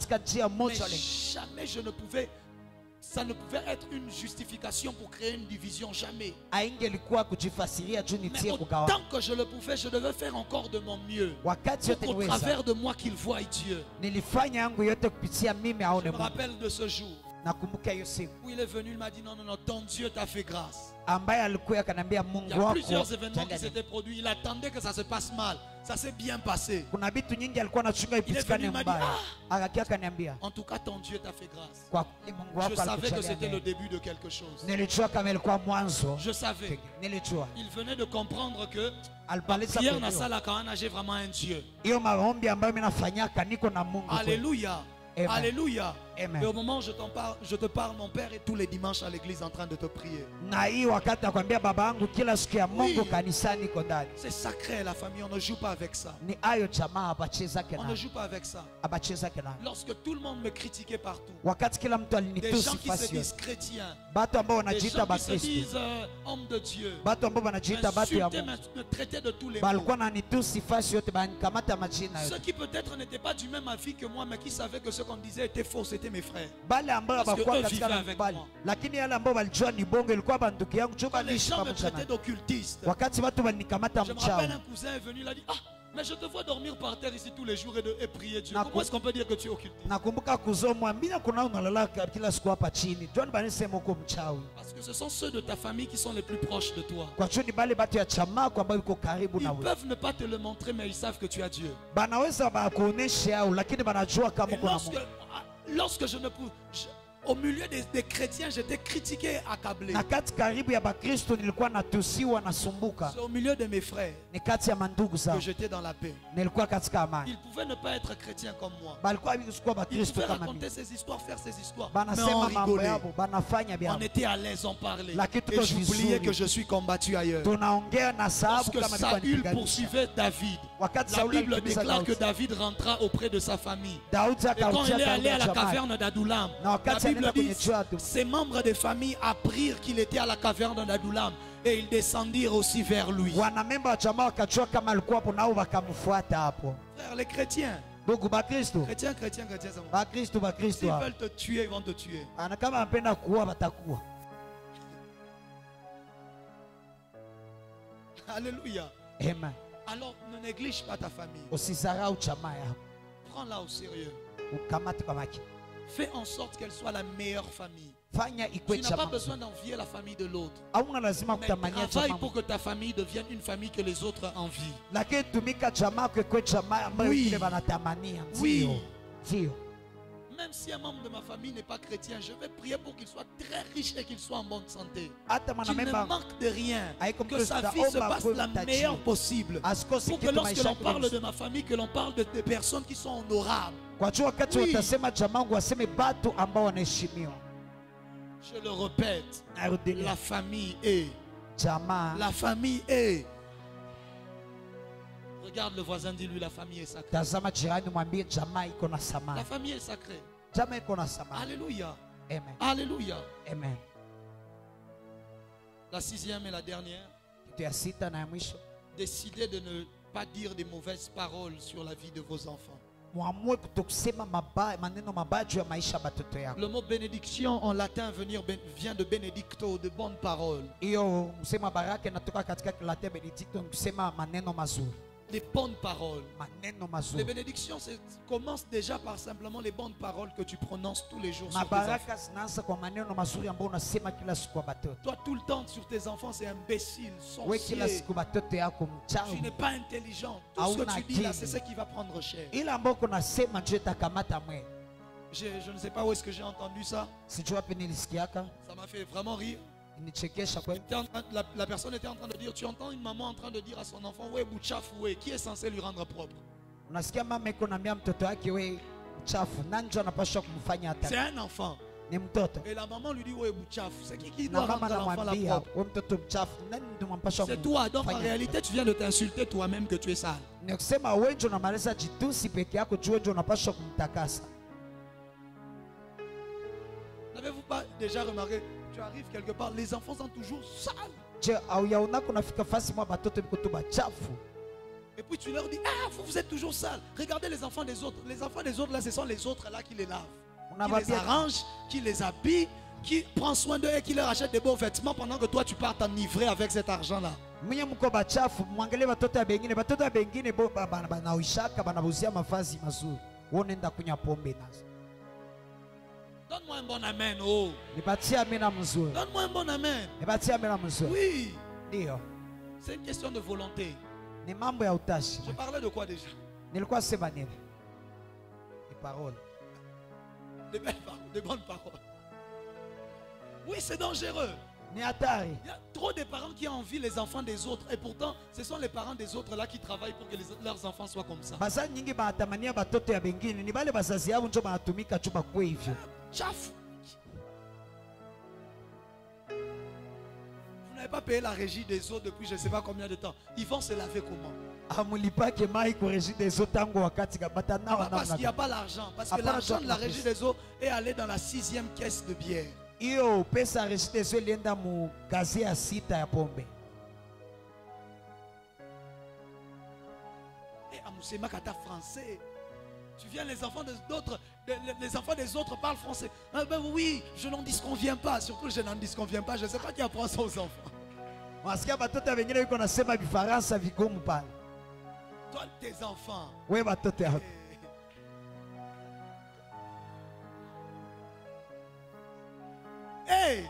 jamais je ne pouvais. Ça ne pouvait être une justification pour créer une division. Jamais. Mais autant que je le pouvais, je devais faire encore de mon mieux. Au travers de moi qu'il voie Dieu. Je me rappelle de ce jour où il est venu, il m'a dit non, ton Dieu t'a fait grâce. Il y a plusieurs événements qui s'étaient produits. Il attendait que ça se passe mal. Ça s'est bien passé. Il est venu, il m'a dit en tout cas ton Dieu t'a fait grâce. Je savais que c'était le début de quelque chose. Je savais. Il venait de comprendre que Pierre Nasala j'ai vraiment un Dieu. Alléluia. Alléluia. Et au moment où je te parle, mon père est tous les dimanches à l'église en train de te prier. Oui. C'est sacré la famille, on ne joue pas avec ça. On ne joue pas avec ça. Lorsque tout le monde me critiquait partout, des gens qui se disent chrétiens, des gens qui se disent hommes de Dieu, m'insultaient, me traitaient de tous les mots. Ceux qui peut-être n'étaient pas du même avis que moi, mais qui savaient que ce qu'on disait était faux, c'était mes frères. Parce que eux vivaient avec moi. Quand les gens me traitaient d'occultiste, je me rappelle un cousin est venu, il a dit, ah, Mais je te vois dormir par terre ici tous les jours et prier Dieu.
Naku-
Comment est-ce qu'on peut dire que tu es occulté?
Nakumbuka kuzomwambia kuna unalala kila siku hapa chini. John banisema uko mchawi.
Parce que ce sont ceux de ta famille qui sont les plus proches de toi.
Kwa hiyo ni bale batu ya chama kwa ambao iko karibu
Ils
na wewe.
peuvent ne pas te le montrer, mais ils savent que tu as Dieu.
Banaweza bakuonesha au lakini banajua kama
Et
kuna Mungu.
lorsque je ne pouvais... Au milieu des chrétiens, j'étais critiqué, accablé.
Na kati karibu ya Bakristo nilikuwa natusiwa nasumbuka.
C'est au milieu de mes frères
Ni kati ya mandugu
que
zangu.
j'étais dans la paix.
Nilikuwa katika amani.
Ils pouvaient ne pas être chrétiens comme moi.
Balikuwa bikuwa
Ils
Bakristo
pouvaient
kama
raconter
mimi.
ces histoires, faire ces histoires. Mais on
Banasema mambo
rigolait.
yabo, banafanya
On
byabo.
était à l'aise, on parlait.
Lakini
Et
tuko
j'oubliais
vizuri.
que je suis combattu ailleurs.
Tunaongea na sababu
Lorsque
kama
Saül
nilikuwa
poursuivait David,
wakati
la
Sauli
Bible
alikimbiza
déclare que
Daudi.
David rentra auprès de sa famille.
Daudi
Et quand
akarudia
il est allé à la
Daudi ya
caverne d'Adoulam,
Na
la
wakati
Bible
anaenda
dit
kwenye chatu.
ses membres de famille apprirent qu'il était à la caverne d'Adoulam et ils descendirent aussi vers lui.
wanamemba wa jamaa wakajua kama alikuwa hapo nao wakamfuata hapo.
Frères, les chrétiens,
Ndugu Bakristo,
chrétiens, c'est bon.
Bakristo, Bakristo
S'ils
hapa.
veulent te tuer, ils vont te tuer.
Ana kama anapenda kuua watakuwa.
Alléluia.
Amen.
Alors ne néglige pas ta famille.
Usisahau jamaa yako.
Prends-la au sérieux.
Ukamate kwa makini.
Fais en sorte qu'elle soit la meilleure famille.
Fanya ikwe
Tu n'as pas
jamaa.
besoin d'envier la famille de l'autre.
Hauna lazima
Mais
kutamania
travaille
jamaa.
pour que ta famille devienne une famille que les autres envient.
Lakini tumika jamaa kwa ikwe jamaa ambayo
Oui.
wengine wanatamania.
Oui.
Ndio. Ndio.
Même si un membre de ma famille n'est pas chrétien, je vais prier pour qu'il soit très riche et qu'il soit en bonne santé.
Hata
Qu'il ne
mwanamemba
manque de rien.
Haiko
Que sa
mkristo,
vie se
omba
passe
kwe
la
mtajiri.
meilleure possible.
asikose
Pour que
kitu
lorsque
maisha
l'on parle
yake.
de ma famille, que l'on parle de personnes qui sont honorables.
Kwa jua wakati
Oui.
watasema jamaa wangu waseme batu ambao wanaheshimiwa.
Je le répète,
Narudilia.
la famille est.
Jamaa.
La famille est. Regarde le voisin, dis-lui, la famille est sacrée.
Tazama jirani mwambie jamaa iko na
La
samani.
famille est sacrée.
Jamaa iko na samani.
Alléluia.
Amen.
Alléluia.
Amen.
La sixième et la dernière,
Kitu ya sita na ya mwisho.
décidez de ne pas dire des mauvaises paroles sur la vie de vos enfants.
Muamue kutokusema mabaya, maneno mabaya juu ya maisha ya batoto yako.
Le mot bénédiction en latin vient de benedicto, de bonnes paroles.
Hiyo msemo wa baraka inatoka katika Kilatini benedicto, ni kusema maneno mazuri.
Des bonnes paroles.
Maneno
Les
mazuri.
bénédictions commencent déjà par simplement les bonnes paroles que tu prononces tous les jours sur tes enfants.
Mabaraka zinaanza kwa maneno mazuri ambayo unasema kila siku kwa batoto.
Toi, tout le temps sur tes enfants, c'est imbécile,
Wewe kila
sorcier.
siku batoto yako
Tu
mchawi.
n'es pas intelligent. Tout ce que tu dis là, c'est ce qui va prendre cher.
Ile ambayo kunasema ndio itakamata mwe.
Je ne sais pas où est-ce que j'ai entendu ça.
Sijui wapi nilisikiaka.
Ça m'a fait vraiment rire.
Nichekesha kweli.
La personne était en train de dire, tu entends une maman en train de dire à son enfant, ouais, bouchaf, ouais, qui est censé lui rendre propre?
Unasikia mama iko naambia mtoto wake we mchafu. Nani ndio anapaswa kumfanya
C'est
hata?
un enfant.
Ni mtoto.
Et la maman lui dit, ouais, bouchaf. C'est qui
Na
doit
mama
rendre l'enfant la
anamwambia
propre?
we mtoto mchafu. Nani ndio mpaswa
C'est toi. Donc en
kumfanya?
réalité, tu viens de t'insulter toi-même que tu es sale.
Ni kusema wewe ndio unamaliza jitusi peke yako, juu wewe ndio unapaswa kumtakasa.
N'avez-vous pas déjà remarqué, tu arrives quelque part, les enfants sont toujours sales.
Je auyaona kunafika fasi mwa batoto biko tu bachafu.
Et puis tu leur dis, ah, vous êtes toujours sales. Regardez les enfants des autres. Les enfants des autres, là, ce sont les autres là qui les lavent. Qui les arrangent, qui les habillent, qui prend soin d'eux et qui leur achète des beaux vêtements pendant que toi, tu pars t'enivrer avec cet argent-là.
Mwenye mko bachafu, mwangalie batoto ya bengine. Batoto ya bengine bo banauishaka banabuzia mavazi mazuri. Wewe unaenda kunywa pombe nazo.
Donne-moi un bon amen, oh.
Nipatie amina mzuri.
Donne-moi un bon amen.
Nipatie amina mzuri.
Oui,
Ndio.
c'est une question de volonté.
Ni mambo ya utashi.
Je parlais de quoi déjà?
Nilikuwa sema nini? Ni parole.
De belles paroles, de bonnes paroles. Oui, c'est dangereux.
Ni hatari.
Il y a trop de parents qui envient les enfants des autres. Et pourtant, ce sont les parents des autres là qui travaillent pour que leurs enfants soient comme ça.
Bazazi nyingi banatamania batoto ya bengine. Ni bale bazazi yao ndio banatumika tu bakwe hivyo.
Chaf. Vous n'avez pas payé la régie des eaux depuis je ne sais pas combien de temps. Ils vont se laver comment?
Amulipake mai kureji des eaux tango wakati kabata na
Ah, parce qu'il n'y a pas l'argent. Parce que
Apana
l'argent de la
job na
régie des eaux est allé dans la 6e caisse de bière.
Iyo pesa reji des eaux ilienda mu kazi ya sita ya pombe.
Et Amoussema Kata français. Tu viens, les enfants d'autres, les enfants des autres parlent français. Ah ben oui, je n'en disconviens pas. Surtout, je n'en disconviens pas. Je ne sais pas qui apprend ça aux enfants.
Wasikia batoto ya bengine yuko nasema vifaransa vigumu pale.
Toi, tes enfants.
we batoto yako.
Hey!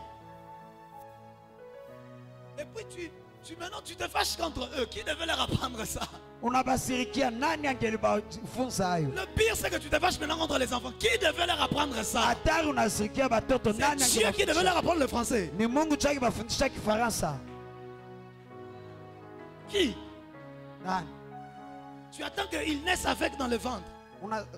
Et puis maintenant tu te fâches contre eux. Qui devait leur apprendre ça?
Unabasirikia nani angelibafunza hayo?
Le pire c'est que tu te fâches maintenant contre les enfants. Qui devait leur apprendre ça?
Hatari unasirikia batoto nani
C'est Dieu qui devait leur
angelibafunza?
apprendre le français.
Ni Mungu chaki bafundisha Kifaransa.
Qui?
Nani?
Tu attends qu'ils naissent avec dans le ventre.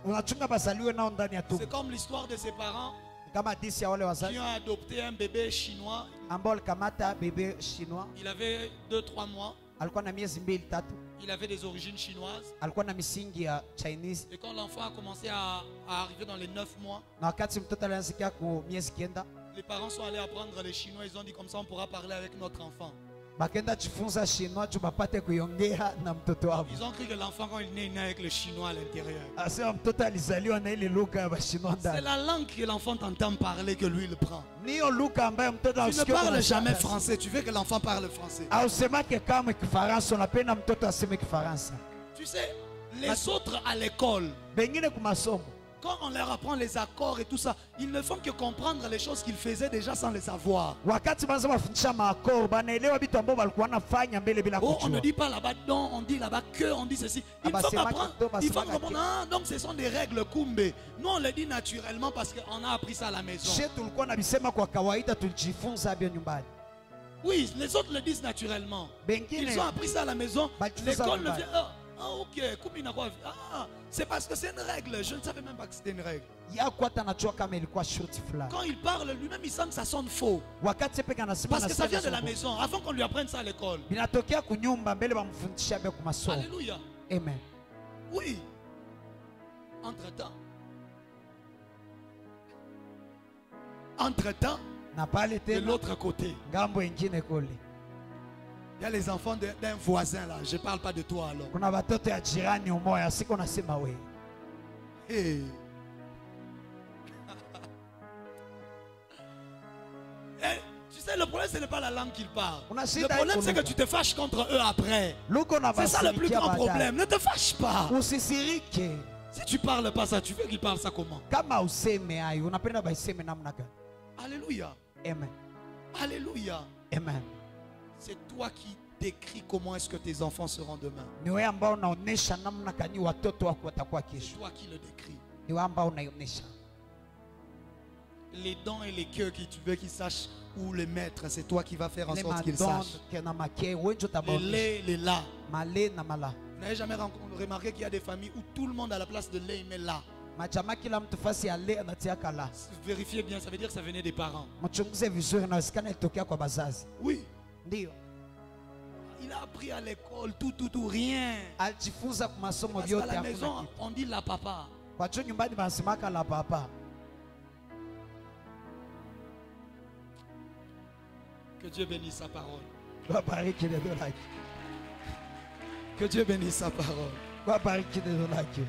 Unachunga basaliwe nao ndani ya
C'est
tumbo.
comme l'histoire de ses parents
Kama disi ya wale
qui
wazazi
ont adopté un bébé chinois.
ambao walikamata bebe chinois,
Il avait 2-3 mois.
alikuwa na miezi 2-3,
Il avait des origines chinoises.
alikuwa na misingi ya Chinese,
Et quand l'enfant a commencé à arriver dans les 9 mois,
na wakati mtoto alianzikia ku miezi 9
les parents sont allés apprendre les chinois. Ils ont dit comme ça on pourra parler avec notre enfant.
bakenda chifunza chinois juu bapate kuiongea na mtoto wao.
Ils ont cru que l'enfant quand il naît avec le chinois à l'intérieur.
Asema mtoto alizaliwa na ile lugha ya bashinois
C'est
ndani.
la langue que l'enfant t'entend parler que lui il prend.
Niyo lugha ambayo mtoto
Tu ne
asikie
parles
kuna
jamais
shaka.
français, tu veux que l'enfant parle français.
Ausemake kama Kifaransa, unapenda mtoto aseme Kifaransa.
Tu sais, les autres à l'école,
Bengine kumasomo,
quand on leur apprend les accords et tout ça, ils ne font que comprendre les choses qu'ils faisaient déjà sans les savoir.
wakati banza bafundisha maakoro banaelewa vitu ambavyo walikuwa wanafanya mbele bila
Oh, on ne
kujua.
dit pas là-bas non, on dit là-bas que, on dit ceci. Il
Ah,
faut
bah,
comprendre.
c'est ma-
Il faut
c'est ma-
comprendre. Ah, donc ce sont des règles kumbe. Nous on le dit naturellement parce qu'on a appris ça à la maison.
She tulikuwa na bisema kwa kawaida, tulijifunza hivyo nyumbani.
Oui, les autres le disent naturellement.
Bengine
Ils ont appris ça à la maison.
Bah, tu fais ça
L'école ne
là-bas.
vient. Ah, ok. Kumbi n'a pas- Ah, c'est parce que c'est une règle. Je ne savais même pas que c'était une règle.
yakwata anajua kama ilikuwa shurti fulani.
Quand il parle lui-même, il sent que ça sonne faux.
Wakati peke anasema
Parce que ça vient de la
anasema
maison. Avant qu'on lui apprenne ça à l'école.
binatokea kunyumba mbele bamfundisha be kumasomo.
Alléluia.
Amen.
Oui. Entre-temps. Entre-temps,
Na pale
de
tena
l'autre côté,
ngambo ingine kule
il y a les enfants d'un voisin là. Je ne parle pas de toi alors.
kuna watoto ya jirani umoya, siko nasema we.
Hey. Eh, tu sais, le problème, ce n'est pas la langue qu'ils parlent.
On a
Le
shida
problème,
iko
c'est que
lugha.
tu te fâches contre eux après.
Luko na
C'est ça le plus
basirikia
grand
baadaye.
problème. Ne te fâche pas.
Usisirike
Si tu parles pas ça, tu veux qu'ils parlent ça comment?
kama useme hayo, unapenda baiseme namna gani?
Alléluia.
Amen.
Alléluia.
Amen.
C'est toi qui décris comment est-ce que tes enfants seront demain.
Ni wewe ambao unaonesha namna gani watoto wako watakuwa
C'est
kesho.
toi qui le décris.
Ni wewe ambao unaonesha.
Les dents et les cœurs qui tu veux qu'ils sachent où les mettre, c'est toi qui vas faire en
Les
sorte qu'ils
madonnes
sachent.
kena make wenjo
Les
tabaonesha.
lait, les là.
Male na mala.
Vous n'avez jamais remarqué qu'il y a des familles où tout le monde à la place de lait, il met là.
Majama kila mtu fasi ya le anatiaka la.
Vérifiez bien, ça veut dire que ça venait des parents.
Mchunguze vizuri, inawezekana ilitokea kwa bazazi.
Oui.
Ndio.
Il a appris à l'école, tout, rien.
Alijifunza kwa masomo
Parce qu'à
vyote
la
hakuna
maison,
kitu.
on dit la papa.
Kwa hiyo nyumbani banasemaka la papa.
Que Dieu bénisse sa parole.
Wabariki neno lake.
Que Dieu bénisse sa parole.
Wabariki neno lake.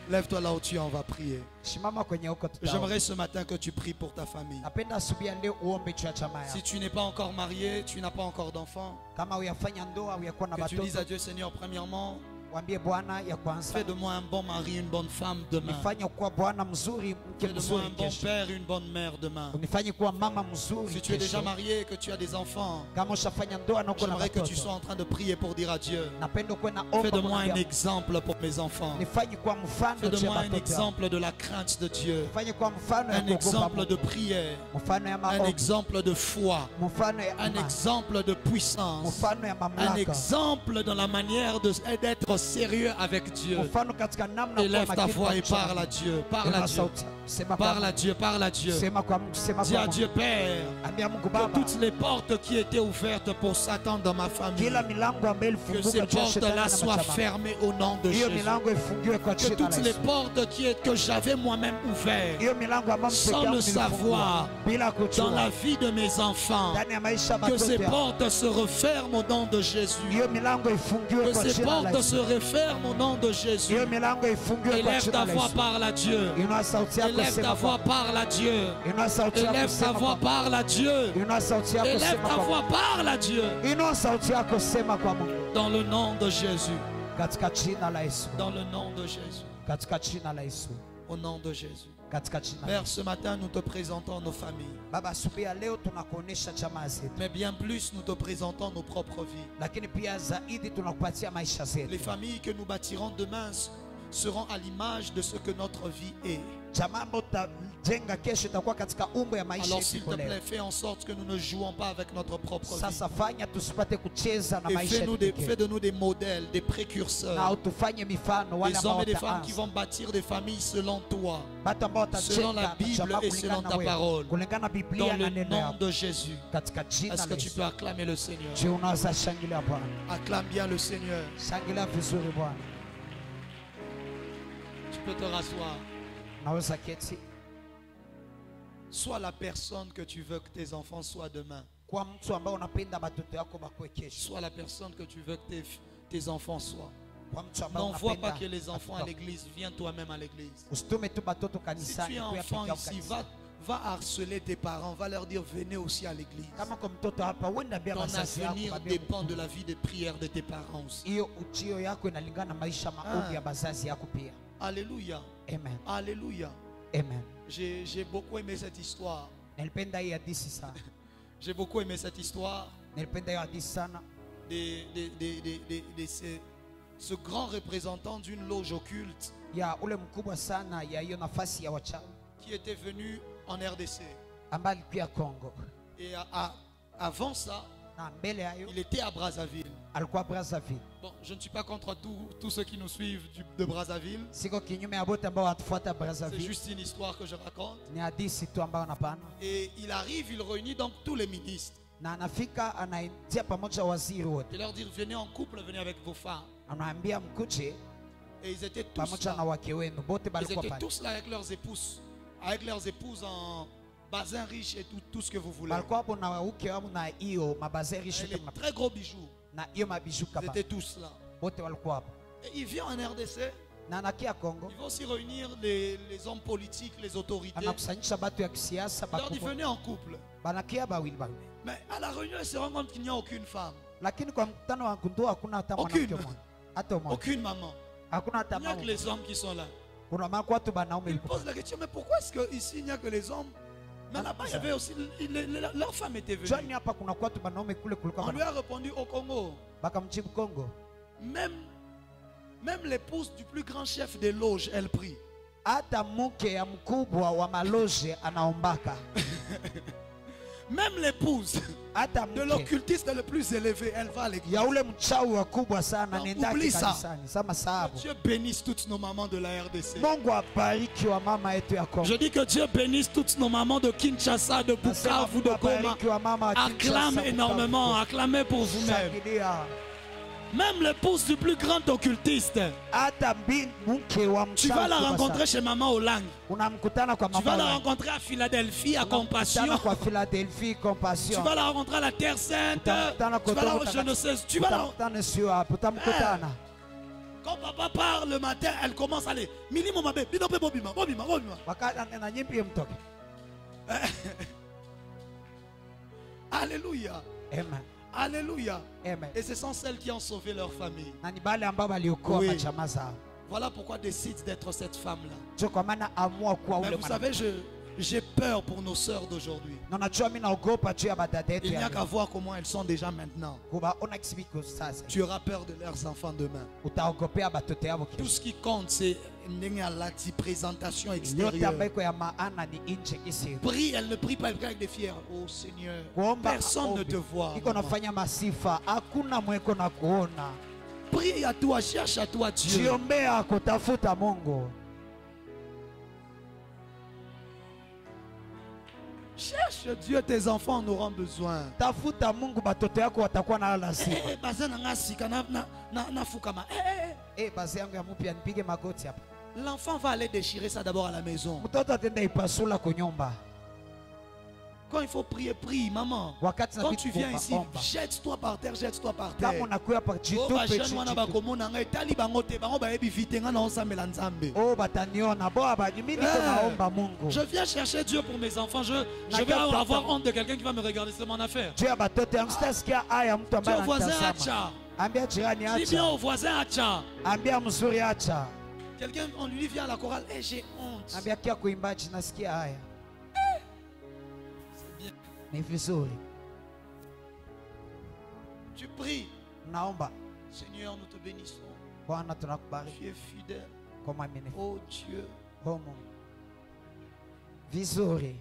Lève-toi là où tu es, on va prier.
Simama kwenye huko tutaomba.
J'aimerais ce matin que tu pries pour ta famille.
Napenda asubuhi ya leo uombe juu ya chama yako.
Si tu n'es pas encore marié, tu n'as pas encore d'enfant,
Kama uyafanya ndoa uyakuwa na
que tu dises à
batoto,
Dieu, Seigneur, premièrement,
waambie Bwana ya kwanza,
fais de moi un bon mari, une bonne femme demain.
nifanye kuwa bwana mzuri, mke
Fais de moi
mzuri
un bon
kesho.
père, une bonne mère demain.
Unifanye kuwa mama mzuri
Si tu es déjà
kesho.
marié et que tu as des enfants,
Kama ushafanya ndoa na uko na
j'aimerais que tu sois
batoto,
en train de prier pour dire à Dieu,
napenda kuwe na
fais de
omba
moi un
kumwambia,
exemple pour mes enfants.
nifanye kuwa mfano
Fais de
juu ya
moi un
batoto yangu.
exemple de la crainte de Dieu.
Nifanye kuwa mfano ya
Un
kuogopa
exemple de
Mungu.
prière.
Mfano ya
Un
maombi,
exemple de foi.
mfano ya
Un
imani,
exemple de puissance.
mfano ya
Un
mamlaka,
exemple dans la manière d'être sérieux avec Dieu.
mfano katika namna ya kuwa
Élève ta
makini
voix
kwa
et
mcha
parle à
Mungu.
Dieu. Parle à
Inua
Dieu.
sauti, sema kwa
Parle à
Mungu,
Dieu. Parle à Dieu.
sema kwa Mungu, sema
Dis
kwa
à
Mungu.
Dieu, Père,
Ambia Mungu
que
Baba,
toutes les portes qui étaient ouvertes pour Satan dans ma famille,
kila milango ambayo
que ces
ilifunguka juu ya shetani
portes-là
na
soient
machama,
fermées au nom de
hiyo
Jésus.
milango ifungiwe kwa
Que
jina la
toutes les
Yesu.
portes que j'avais moi-même ouvertes
Hiyo milango ambayo
sans
mpeke yangu
le savoir,
nilifungua bila
dans la
kujua,
vie de mes enfants,
ndani ya maisha ya
que ces
watoto yangu,
portes se referment au nom de Jésus.
hiyo milango ifungiwe
Que
kwa
ces
jina la
portes se
Yesu.
referment au nom de Jésus.
Hiyo milango ifungiwe kwa
Élève
jina
ta
la
voix,
Yesu.
parle à Dieu.
Inua sauti yako,
Élève ta
sema
voix,
kwa
parle à Dieu.
Inua sauti yako,
Élève ta
sema
voix,
kwa
parle à Dieu.
Inua sauti yako,
Élève
sema
ta
kwa
voix, parle à Dieu.
Inua sauti yako, sema kwa Mungu.
Dans le nom de Jésus.
katika jina la Yesu,
Dans le nom de Jésus.
katika jina la Yesu,
Au nom de Jésus.
katika jina la
Père,
Yesu.
ce matin, nous te présentons nos familles.
Baba, asubuhi ya leo tunakuonesha jamaa zetu,
Mais bien plus, nous te présentons nos propres vies.
lakini pia zaidi tunakupatia maisha
Les
zetu.
familles que nous bâtirons demain seront à l'image de ce que notre vie est.
Jamaa ambayo tutajenga kesho itakuwa katika umbo ya maisha
Alors
yetu
s'il te
iko leo.
plaît, fais en sorte que nous ne jouons pas avec notre propre vie.
Sasa fanya tusipate kucheza na
Et
maisha yetu
fais
pekee.
de nous des modèles, des
Na
précurseurs.
utufanye mifano wale
Des
ambao
hommes et des femmes qui
wataanza,
vont bâtir des familles selon toi.
watu ambao
selon la
watajenga
Bible
jamaa
et selon
kulingana
ta
na wewe,
parole.
kulingana na Biblia
Dans
na
le
neno
nom
yako,
de Jésus.
katika jina
Est-ce
la
que tu
Yesu.
peux acclamer le Seigneur?
Je unaweza shangilia Bwana,
Acclame bien le Seigneur.
shangilia vizuri Bwana.
Tu peux te rasseoir.
Naweza keti.
Sois la personne que tu veux que tes enfants soient demain.
Kwa mtu ambao unapenda watoto yako bakwe kesho,
Sois la personne que tu veux que tes enfants soient.
kwa mtu ambao
N'envoie pas
unapenda
que les enfants à
watoto.
l'église. Viens toi-même à l'église.
Usitume tu batoto
Si tu
kanisani
es
kuya
enfant
pekee
ici,
kanisa.
va harceler tes parents. Va leur dire venez aussi à l'église.
Kama kwa mtoto hapa uenda bia
Ton
wazazi yako
avenir
babia
dépend de la vie de prière de tes parents aussi.
hiyo ujio yako inalingana na maisha maombi ya bazazi yako pia.
Alléluia.
Amen.
Alléluia.
Amen.
J'ai beaucoup aimé cette histoire.
Nilipenda hii hadithi sana.
J'ai beaucoup aimé cette histoire
Nilipenda hiyo hadithi sana
de ce grand représentant d'une loge occulte
ya ule mkubwa sana ya hiyo nafasi ya wachawi
qui était venu en RDC.
ambaye alikuwa Kongo,
Et avant ça,
na mbele yayo
il était à Brazzaville.
alikuwa Brazzaville.
Bon, je ne suis pas contre tous ceux qui nous suivent de Brazzaville.
Siko kinyume ya bote ambao watufuata
C'est
Brazzaville,
juste une histoire que je raconte.
ni hadithi tu ambayo napana.
Et il arrive, il réunit donc tous les ministres.
Na anafika anaingia pamoja waziri wote,
Et leur dire venez en couple, venez avec vos femmes.
anaambia mkuje
Et ils étaient tous
pamoja na
là.
wake wenu bote
Ils
balikuwa
étaient
pale,
tous là avec leurs épouses en bazin riche et tout ce que vous voulez.
balikuwa hapo na wauke wao na hiyo mabazeri
Et
shote
les très gros bijoux.
na hiyo mabiju
Ils
kapa
étaient tous là.
bote walikuwa hapo.
Et il vient en RDC.
Na anakia Kongo
Il va aussi réunir les hommes politiques, les autorités.
anakusanyisha batu ya kisiasa
Il leur dit
bakubwa,
venez en couple.
banakia bawili bawili,
Mais à la réunion, ils se rendent compte qu'il n'y a aucune femme,
lakini kwa mkutano wa ndoa hakuna hata mwanamke
Aucune.
mmoja, hata mmoja,
aucune maman.
hakuna hata
Il n'y a que
mama.
les hommes qui sont là.
Kuna maana watu banaume
Il
ilipo
pose la question, mais pourquoi est-ce qu'ici il n'y a que les hommes? Mais là-bas, il y avait aussi, leur femme était
Johnny
venue.
hapa kuna watu banaume kule kulikuwa
On lui
banaume.
a répondu au Congo.
Bakamjibu Kongo,
Même l'épouse du plus grand chef des loges, elle prie.
hata mke ya mkubwa wa maloje anaombaka,
Même l'épouse
hata
de
mke
l'occultiste le plus élevé, elle va à l'église.
ya ule mchawi wa kubwa sana
Non,
nendaki
oublie ça.
kanisani. Sama sababu
Dieu bénisse toutes nos mamans de la RDC.
Mungu abariki wa mama yetu ya Kongo.
Je dis que Dieu bénisse toutes nos mamans de Kinshasa, de
Nasema
Bukavu,
Mungu
de Goma.
abariki wa mama wa Kinshasa,
Acclame
Bukavu.
énormément, acclamez pour vous-même.
Shangilia.
Même l'épouse du plus grand occultiste,
Hata mke wa
tu vas
mchawi
la
kubwa
rencontrer
sana.
chez Maman Olang.
Unamkutana kwa
Tu
mama
vas la
Olang.
rencontrer à Philadelphie, à
Unamkutana
Compassion.
kwa Philadelphie
Tu
Compassion.
vas la rencontrer à la Terre Sainte.
Utamkutana
Tu vas la
kutoka
je ne sais. Tu vas la
utamkutana sio hapo, utamkutana.
Quand papa part le matin, elle commence à aller. Minimum, binope bobima, bobima, bobima.
Wakati na nyimbi mtoke.
Alléluia.
Amen.
Alléluia.
Amen.
Et ce sont celles qui ont sauvé leur famille.
Na ni bale ambao waliokoa
Oui.
majamaa zao.
Voilà pourquoi décide d'être cette femme-là.
Ndio kwa maana amua kuwa
Mais
ule
vous
mwanamke.
savez, j'ai peur pour nos sœurs d'aujourd'hui.
Na unajua mimi naogopa juu ya badada yetu
Il n'y
ya
a qu'à
leo.
voir comment elles sont déjà maintenant.
Kubaona kisibiko sasa.
Tu auras peur de leurs enfants demain.
Utaogopea batoto yao
Tout
kesho.
ce qui compte, c'est une présentation
Yote
extérieure.
ambayo iko ya maana ni nje kisi.
Prie, elle ne prie pas, elle prie avec des fiers. Oh Seigneur,
Kuomba
personne ne
aombe.
te voit.
Iko nafanya masifa, hakuna mweko na kuona.
Prie à toi, cherche à toi Dieu.
Jiombea kutafuta Mungu.
Cherche Dieu, tes enfants en auront besoin.
Tafuta Mungu, batoto yako watakuwa na lazima. Basi yangu ya mpya nipige magoti hapa.
L'enfant va aller déchirer ça d'abord à la maison.
Mtoto atenda ipasula kunyumba.
Quand il faut prier, prie, maman.
Wakati
Quand tu viens ici,
omba.
jette-toi par terre, jette-toi par terre.
Kama unakuya pa
Oh,
jitupe
bashani wana bakomona ngai tali bango te bango bayebi vite nga na osambela nzambe.
Oh, bataniona bo abanyimini tunaomba Mungu.
Je viens chercher Dieu pour mes enfants. Je vais avoir honte de quelqu'un qui va me regarder, c'est mon affaire.
Juu ya batoto yangu sitasikia aya mtu
Tu es
ambaye
voisin,
anatazama.
acha.
ambia jirani
Dis bien
acha,
au voisin, acha.
ambia mzuri acha,
Quelqu'un, on lui dit, viens à la chorale. Eh, j'ai honte.
ambia kia kuimbaji nasikia haya.
C'est bien.
Ni vizuri.
Tu pries.
Naomba
Seigneur, nous te bénissons.
Bwana tunakubariki
Tu es fidèle.
kwa mwaminifu.
Oh Dieu.
Oh Mungu. Vizuri.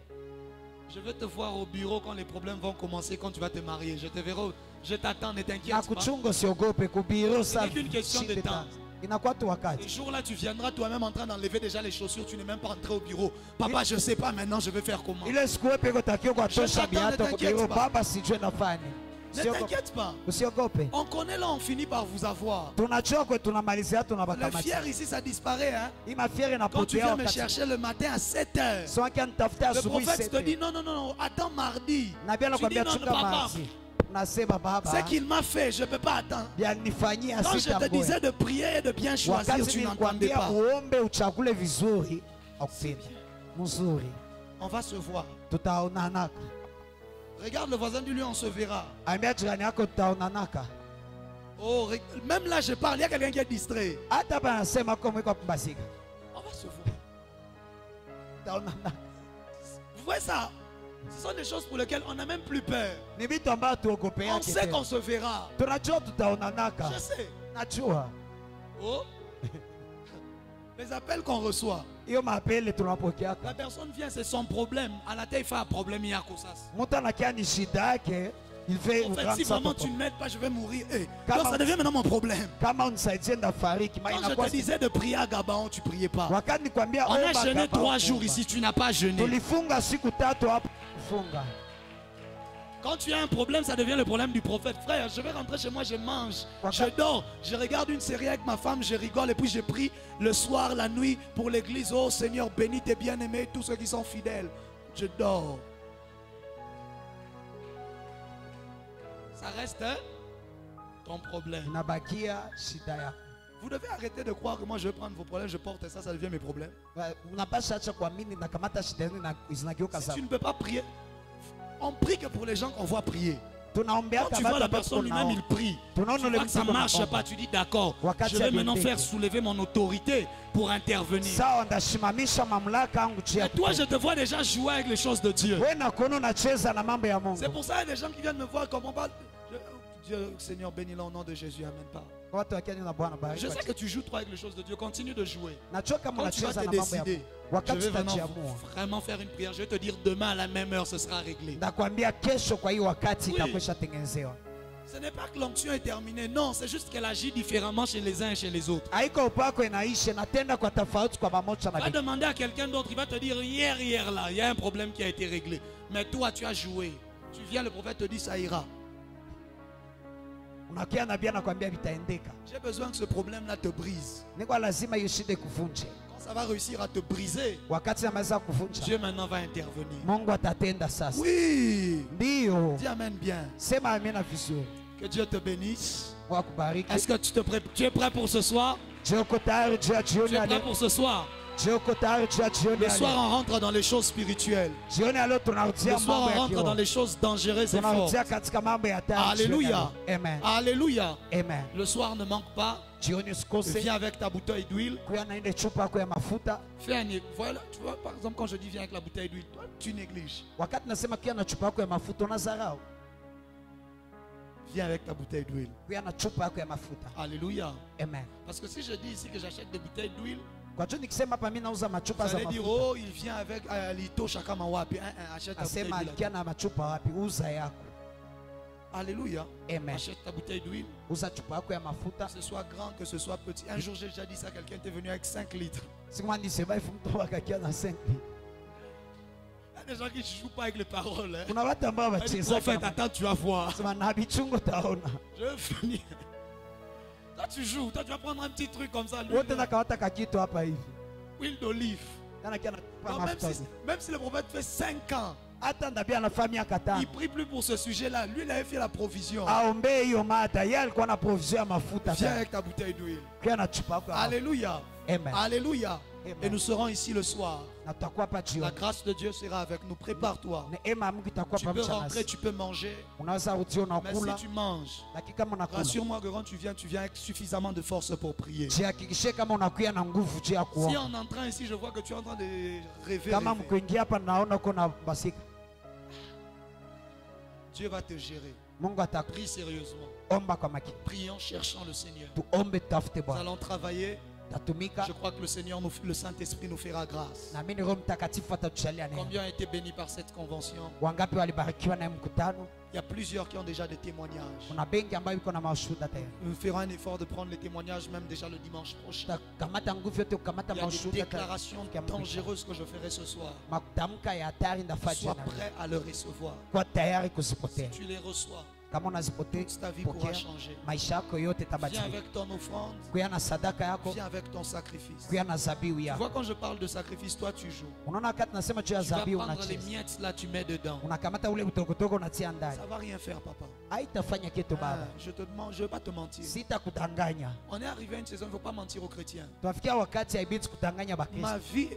Je vais te voir au bureau quand les problèmes vont commencer, quand tu vas te marier. Je te verrai. Je t'attends, ne t'inquiète pas.
Nakuchunga usiogope kubiro
C'est qu'une question de temps.
Inakuwa tu
Ce
wakati.
jour-là, tu viendras toi-même en train d'enlever déjà les chaussures. Tu n'es même pas entré au bureau. Papa, je ne sais pas maintenant, je vais faire comment.
Ile siku wewe peko takio kwa tosha
t'attends,
biato
ne
kwa
t'inquiète
biro
pas.
baba sijue nafani.
Ne t'inquiète pas.
Usiogope.
On connaît là, on finit par vous avoir.
Tunajua kwa tunamalizia
Le
tunabakamata.
fier ici, ça disparaît. Hein?
Hii mafiere
Quand tu
inapotea
viens me
wakati.
chercher le matin à 7 h,
So akanitafuta
le
asubuhi
prophète te dit
sete.
non, non, non, non, attends mardi.
Na bien
Tu dis
nakwambia
non,
chunga
papa.
mazi. Nasema baba.
Ce qu'il m'a fait, je ne peux pas attendre.
Bien nifanyia
Quand je te
sitamboe.
disais de prier et de bien choisir,
Wakati
tu n'entendais
nilikwambia
pas.
uombe uchagule vizuri akupenda. Mzuri.
On va se voir.
Tutaonanaka.
Regarde le voisin, dis-lui, on se verra.
Ambia jirani yako tutaonanaka.
Oh, même là, je parle, il y a quelqu'un qui est distrait.
Hata hapa nasema kwa mwiko kumbasika.
On va se voir.
Tutaonanaka.
Vous voyez ça? Ce sont des choses pour lesquelles on n'a même plus peur.
Ni vitu ambavyo tuogopea.
On sait qu'on se verra.
Tunajua tutaonanaka.
Je sais.
Najua.
Oh. Les appels qu'on reçoit.
Hiyo mapele tunapokea.
La personne vient, c'est son problème. À la tête, il fait un problème, il y a quoi ça.
Mtu anakia ni shida yake. Il fait
En fait, si vraiment tu ne m'aides pas, je vais mourir. Eh, donc ça devient maintenant mon problème.
Kama unisaidie ndafariki.
Quand je te disais de prier à Gabaon, tu ne priais pas.
Wakati nikwambia
On a
omba
jeûné
kama
3 jours
omba.
ici, tu n'as pas jeûné.
Tulifunga siku 3 hapo kufunga.
Quand tu as un problème, ça devient le problème du prophète. Frère, je vais rentrer chez moi, je mange, je dors, je regarde une série avec ma femme, je rigole et puis je prie le soir, la nuit pour l'église. Oh Seigneur, bénis tes bien-aimés, tous ceux qui sont fidèles. Je dors. Ça reste hein, ton problème.
Inabakia shida yako.
Vous devez arrêter de croire que moi je vais prendre vos problèmes, je porte ça, ça devient mes problèmes.
Unapasha acha kuamini na kamata shida yenu na zinageuka
Si
sawa.
tu ne peux pas prier, on prie que pour les gens qu'on voit prier.
Tunaombea
Quand tu vois la personne lui-même, il prie. Tu vois que ça ne marche pas, tu dis d'accord. Je vais maintenant faire soulever mon autorité pour intervenir.
Sawa ndashimamisha mamlaka yangu juu
Et
ya.
toi, je te vois déjà jouer avec les choses de Dieu.
Wewe na kuona unacheza na mambo ya
C'est
Mungu.
pour ça qu'il y a des gens qui viennent me voir, comprends pas. Dieu, Seigneur, bénis-le au nom de Jésus, amen pas.
Watu wakiani na Bwana bariki.
Je sais que tu joues trop avec les choses de Dieu, continue de jouer.
Najua kama
Quand tu vas
unacheza
te
na mambo ya
décider,
Mungu.
je
Wakati
vais
utajiamua.
vraiment faire une prière. Je vais te dire demain à la même heure, ce sera réglé.
Ndakwambia kesho kwa hiyo wakati
Oui.
itakwesha tengenezewa.
Ce n'est pas que l'onction est terminée, non, c'est juste qu'elle agit différemment chez les uns et chez les autres.
Haiko upako inaisha natenda kwa tofauti kwa mamoja na
Va
wengine.
demander à quelqu'un d'autre, il va te dire hier là, il y a un problème qui a été réglé. Mais toi, tu as joué. Tu viens, le prophète te dit ça ira.
Unakia nabii anakuambia vitaendeka.
J'ai besoin que ce problème-là te brise.
Niko lazima hiyo shida kuvunje.
Quand ça va réussir à te briser,
Wakati ameweza kuvunja,
Dieu maintenant va intervenir.
Mungu atatenda sasa.
Oui.
Ndio.
Dis amen bien.
Sema amina vizuri.
Que Dieu te bénisse.
Wakubariki.
Est-ce que tu es prêt pour ce soir?
Je uko tayari juu ya
Tu
jioni
es
ya
prêt
leo?
pour ce soir?
Je uko tayari juu ya jioni
Le
ya
soir,
leo?
on rentre dans les choses spirituelles.
Jioni ya leo tunarudia
Le soir,
mambo
on
ya
rentre dans
kiroho.
les choses dangereuses et fortes.
Tunarudia katika mambo ya hatari.
Alléluia.
jioni ya leo. Amen.
Alléluia.
Amen.
Le soir, ne manque pas.
Jioni usikose
Viens avec ta bouteille d'huile.
kuya na ile chupa yako ya mafuta.
Fais un voilà, tu vois, par exemple, quand je dis viens avec la bouteille d'huile, toi, tu négliges.
Wakati nasema kuya na chupa yako ya mafuta unadharau.
Viens avec ta bouteille d'huile.
Kuya na chupa yako ya mafuta.
Alléluia.
Amen.
Parce que si je dis ici que j'achète des bouteilles d'huile,
Kwa juu nikisema hapa mimi nauza machupa
vous
za
allez dire,
mafuta.
oh, il vient avec Lito Chakama Wapi. Achète ta bouteille
Asema
d'huile.
alikia na machupa wapi? Uza yako.
Alléluia.
Amen.
Achète ta bouteille d'huile.
Uza chupa yako ya mafuta.
Que ce soit grand, que ce soit petit. Un jour, j'ai déjà dit ça à quelqu'un, était venu avec 5 litres.
Sikuma nisema ifu mtu wakakia na 5.
Il y a des gens qui ne jouent pas avec les paroles. Hein.
Kuna watu ambao
Elle dit,
wacheza
prophète,
kama
attends, tu vas voir.
sema na bichungo taona.
Je vais finir. Toi, tu joues. Toi, tu vas prendre un petit truc comme ça. L'huile
Wote nakawata kakitu hapa hivi.
d'olive.
Kana kia na chupa
Donc,
mafuta.
même si le prophète fait 5 ans,
Hata ndabia na famia katana.
il ne prie plus pour ce sujet-là. Lui, il avait fait la provision.
Aombe hiyo mata. Yeye alikuwa na provision ya mafuta.
Viens avec ta bouteille d'huile.
Kia na chupa yako. ya mafuta.
Alléluia.
Amen.
Alléluia.
Amen.
Et nous serons ici le soir.
Na tutakuwa hapa
La
jioni.
grâce de Dieu sera avec nous. Prépare-toi.
Neema ya Mungu itakuwa
Tu peux
pamoja
rentrer,
nasi.
tu peux manger.
Unaweza rudia
Mais
unakula,
si tu manges,
lakini kama unakula,
rassure-moi que quand tu viens avec suffisamment de force pour prier.
jihakikishie kama unakuya na nguvu juu ya
Si
kuomba.
en entrant ici, je vois que tu es en train de rêver,
Kama
rêver,
mkuingia hapa naona uko na basika,
Dieu va te gérer.
Mungu atakuomba
Prie sérieusement.
kwa makini.
Prions, cherchons le Seigneur.
Tuombe, tutafute
Nous
Bwana.
allons travailler.
Tatumika
Je crois que le Seigneur, le Saint-Esprit nous fera grâce.
na mimi Roho Mtakatifu atatujalia neema.
Combien a été béni par cette convention?
Wangapi walibarikiwa na hii mkutano?
Il y a plusieurs qui ont déjà des témoignages.
Kuna bengi ambayo iko na mashuhuda tayari.
Nous ferons un effort de prendre les témoignages même déjà le dimanche prochain.
Takamata nguvu yote kukamata
Il y a des
mashuhuda tayari.
déclarations dangereuses que je ferai ce soir.
Matamka ya hatari ndafaa
Sois
jana.
prêt à le recevoir.
Kwa tayari kuzipokea.
Tu les reçois.
Kama unazipokea,
Toute ta vie pourra
pokea,
changer.
maisha yako yote
Viens
tabadilika.
avec ton offrande.
Kuya na sadaka yako,
Viens avec ton sacrifice.
kuya na zabihu
Tu
yako.
vois, quand je parle de sacrifice, toi tu joues.
Unaona wakati nasema juu ya
Tu vas
zabihu
prendre les
unacheza.
miettes là, tu mets dedans.
Unakamata ule utokotoko unatia ndani.
Ça va rien faire, papa.
Haitafanya kitu
Ah,
baba.
je te demande, je ne veux pas te mentir.
Sitakudanganya.
On est arrivé à une saison, il ne faut pas mentir aux chrétiens.
Tunafikia wakati haibidi kudanganya
Ma
Bakristo.
vie,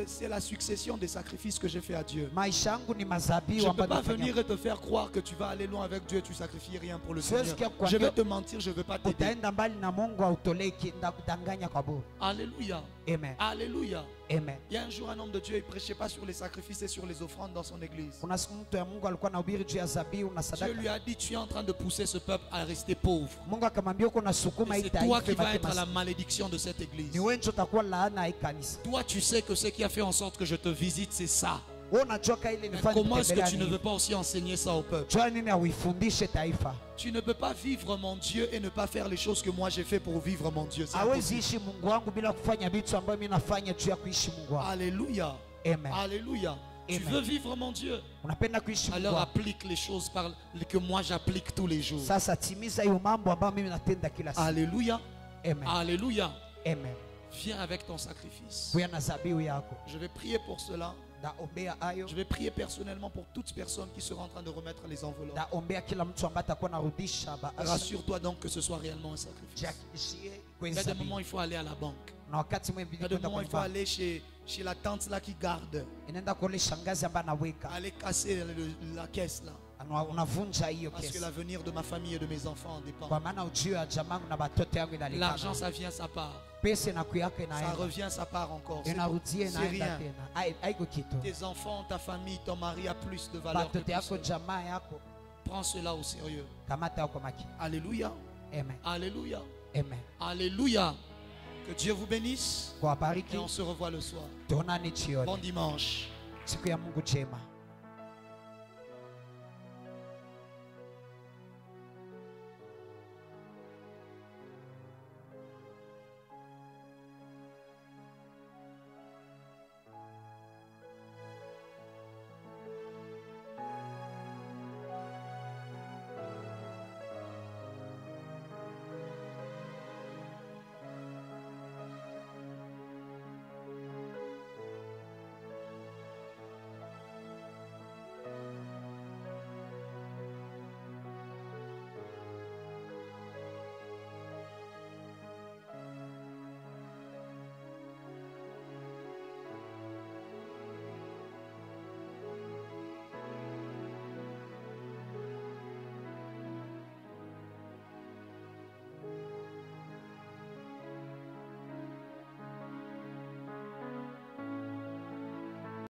c'est la succession des sacrifices que j'ai fait à Dieu.
Maisha yangu ni
Je
mazabihu
ne peux
ambayo
pas
nafanya.
venir et te faire croire que tu vas aller loin avec Dieu et tu sacrifies rien pour le
Siwezi
Seigneur.
kuambia-
Je vais te mentir, je ne veux pas t'aider.
Utaenda mbali na Mungu hautolei ndakudanganya kwa bure.
Alléluia.
Amen.
Alléluia.
Amen.
Il y a un jour un homme de Dieu, il ne prêchait pas sur les sacrifices et sur les offrandes dans son église.
Kuna siku mtu ya Mungu alikuwa anahubiri juu ya zabihu na
Dieu
sadaka.
lui a dit, tu es en train de pousser ce peuple à rester pauvre.
Mungu akamwambia uko nasukuma
Et
hii
c'est toi
taifa
qui vas
ibaki
être la
maskini.
malédiction de cette église.
Ni wewe ndio utakuwa laana ya hii kanisa.
Toi, tu sais que ce qui a fait en sorte que je te visite, c'est ça.
Wewe unajua ile
Mais
nifanye
comment est-ce que tu ne veux
kutembelea.
pas aussi enseigner ça au peuple?
Jua nini auifundishe taifa.
Tu ne peux pas vivre mon Dieu et ne pas faire les choses que moi j'ai fait pour vivre mon Dieu. C'est
Hawezi
impossible.
ishi Mungu wangu bila kufanya vitu ambavyo mimi nafanya juu ya kuishi Mungu wangu.
Alléluia.
Amen.
Alléluia. Tu
Amen.
veux vivre mon Dieu?
Unapenda kuishi Mungu
Alors
wangu.
applique les choses que moi j'applique tous les jours.
Sasa timiza hiyo mambo ambayo mimi natenda kila siku.
Alléluia.
Amen.
Alléluia.
Amen.
Viens avec ton sacrifice.
Kuya na zabihu yako.
Je vais prier pour cela.
Ndaombea hayo.
Je vais prier personnellement pour toute personne qui sera en train de remettre les enveloppes.
Ndaombea kila mtu ambaye atakuwa narudisha baasha.
Rassure-toi donc que ce soit réellement un sacrifice.
Jihakikishie
Il y a des
kuhesabu.
moments où il faut aller à la banque.
Na wakati mwingine
Il y a des
kwenda
moments où il faut
kwa
aller chez la tante là qui garde.
inaenda kwa ile shangazi ambaye anaweka.
Aller casser la caisse là.
Unavunja hiyo
Parce que
kesi.
l'avenir de ma famille et de mes enfants en dépend.
Kwa maana ujio ya jamangu na batoto yangu
L'argent,
inalikana.
ça vient, ça part.
Pesa inakuyaka
Ça
inaenda.
revient, ça part encore.
Inarudia
C'est
inaenda
rien.
tena. Haiko kitu.
Tes enfants, ta famille, ton mari a plus de valeur que
Batoto
tout
yako,
ça.
jamaa yako,
Prends cela au sérieux.
kamata yako makini.
Alléluia.
Amen.
Alléluia.
Amen.
Alléluia. Que Dieu vous bénisse.
Kwa bariki
Et on se revoit le soir.
tuonane
Bon
jioni.
dimanche.
Siku ya Mungu njema.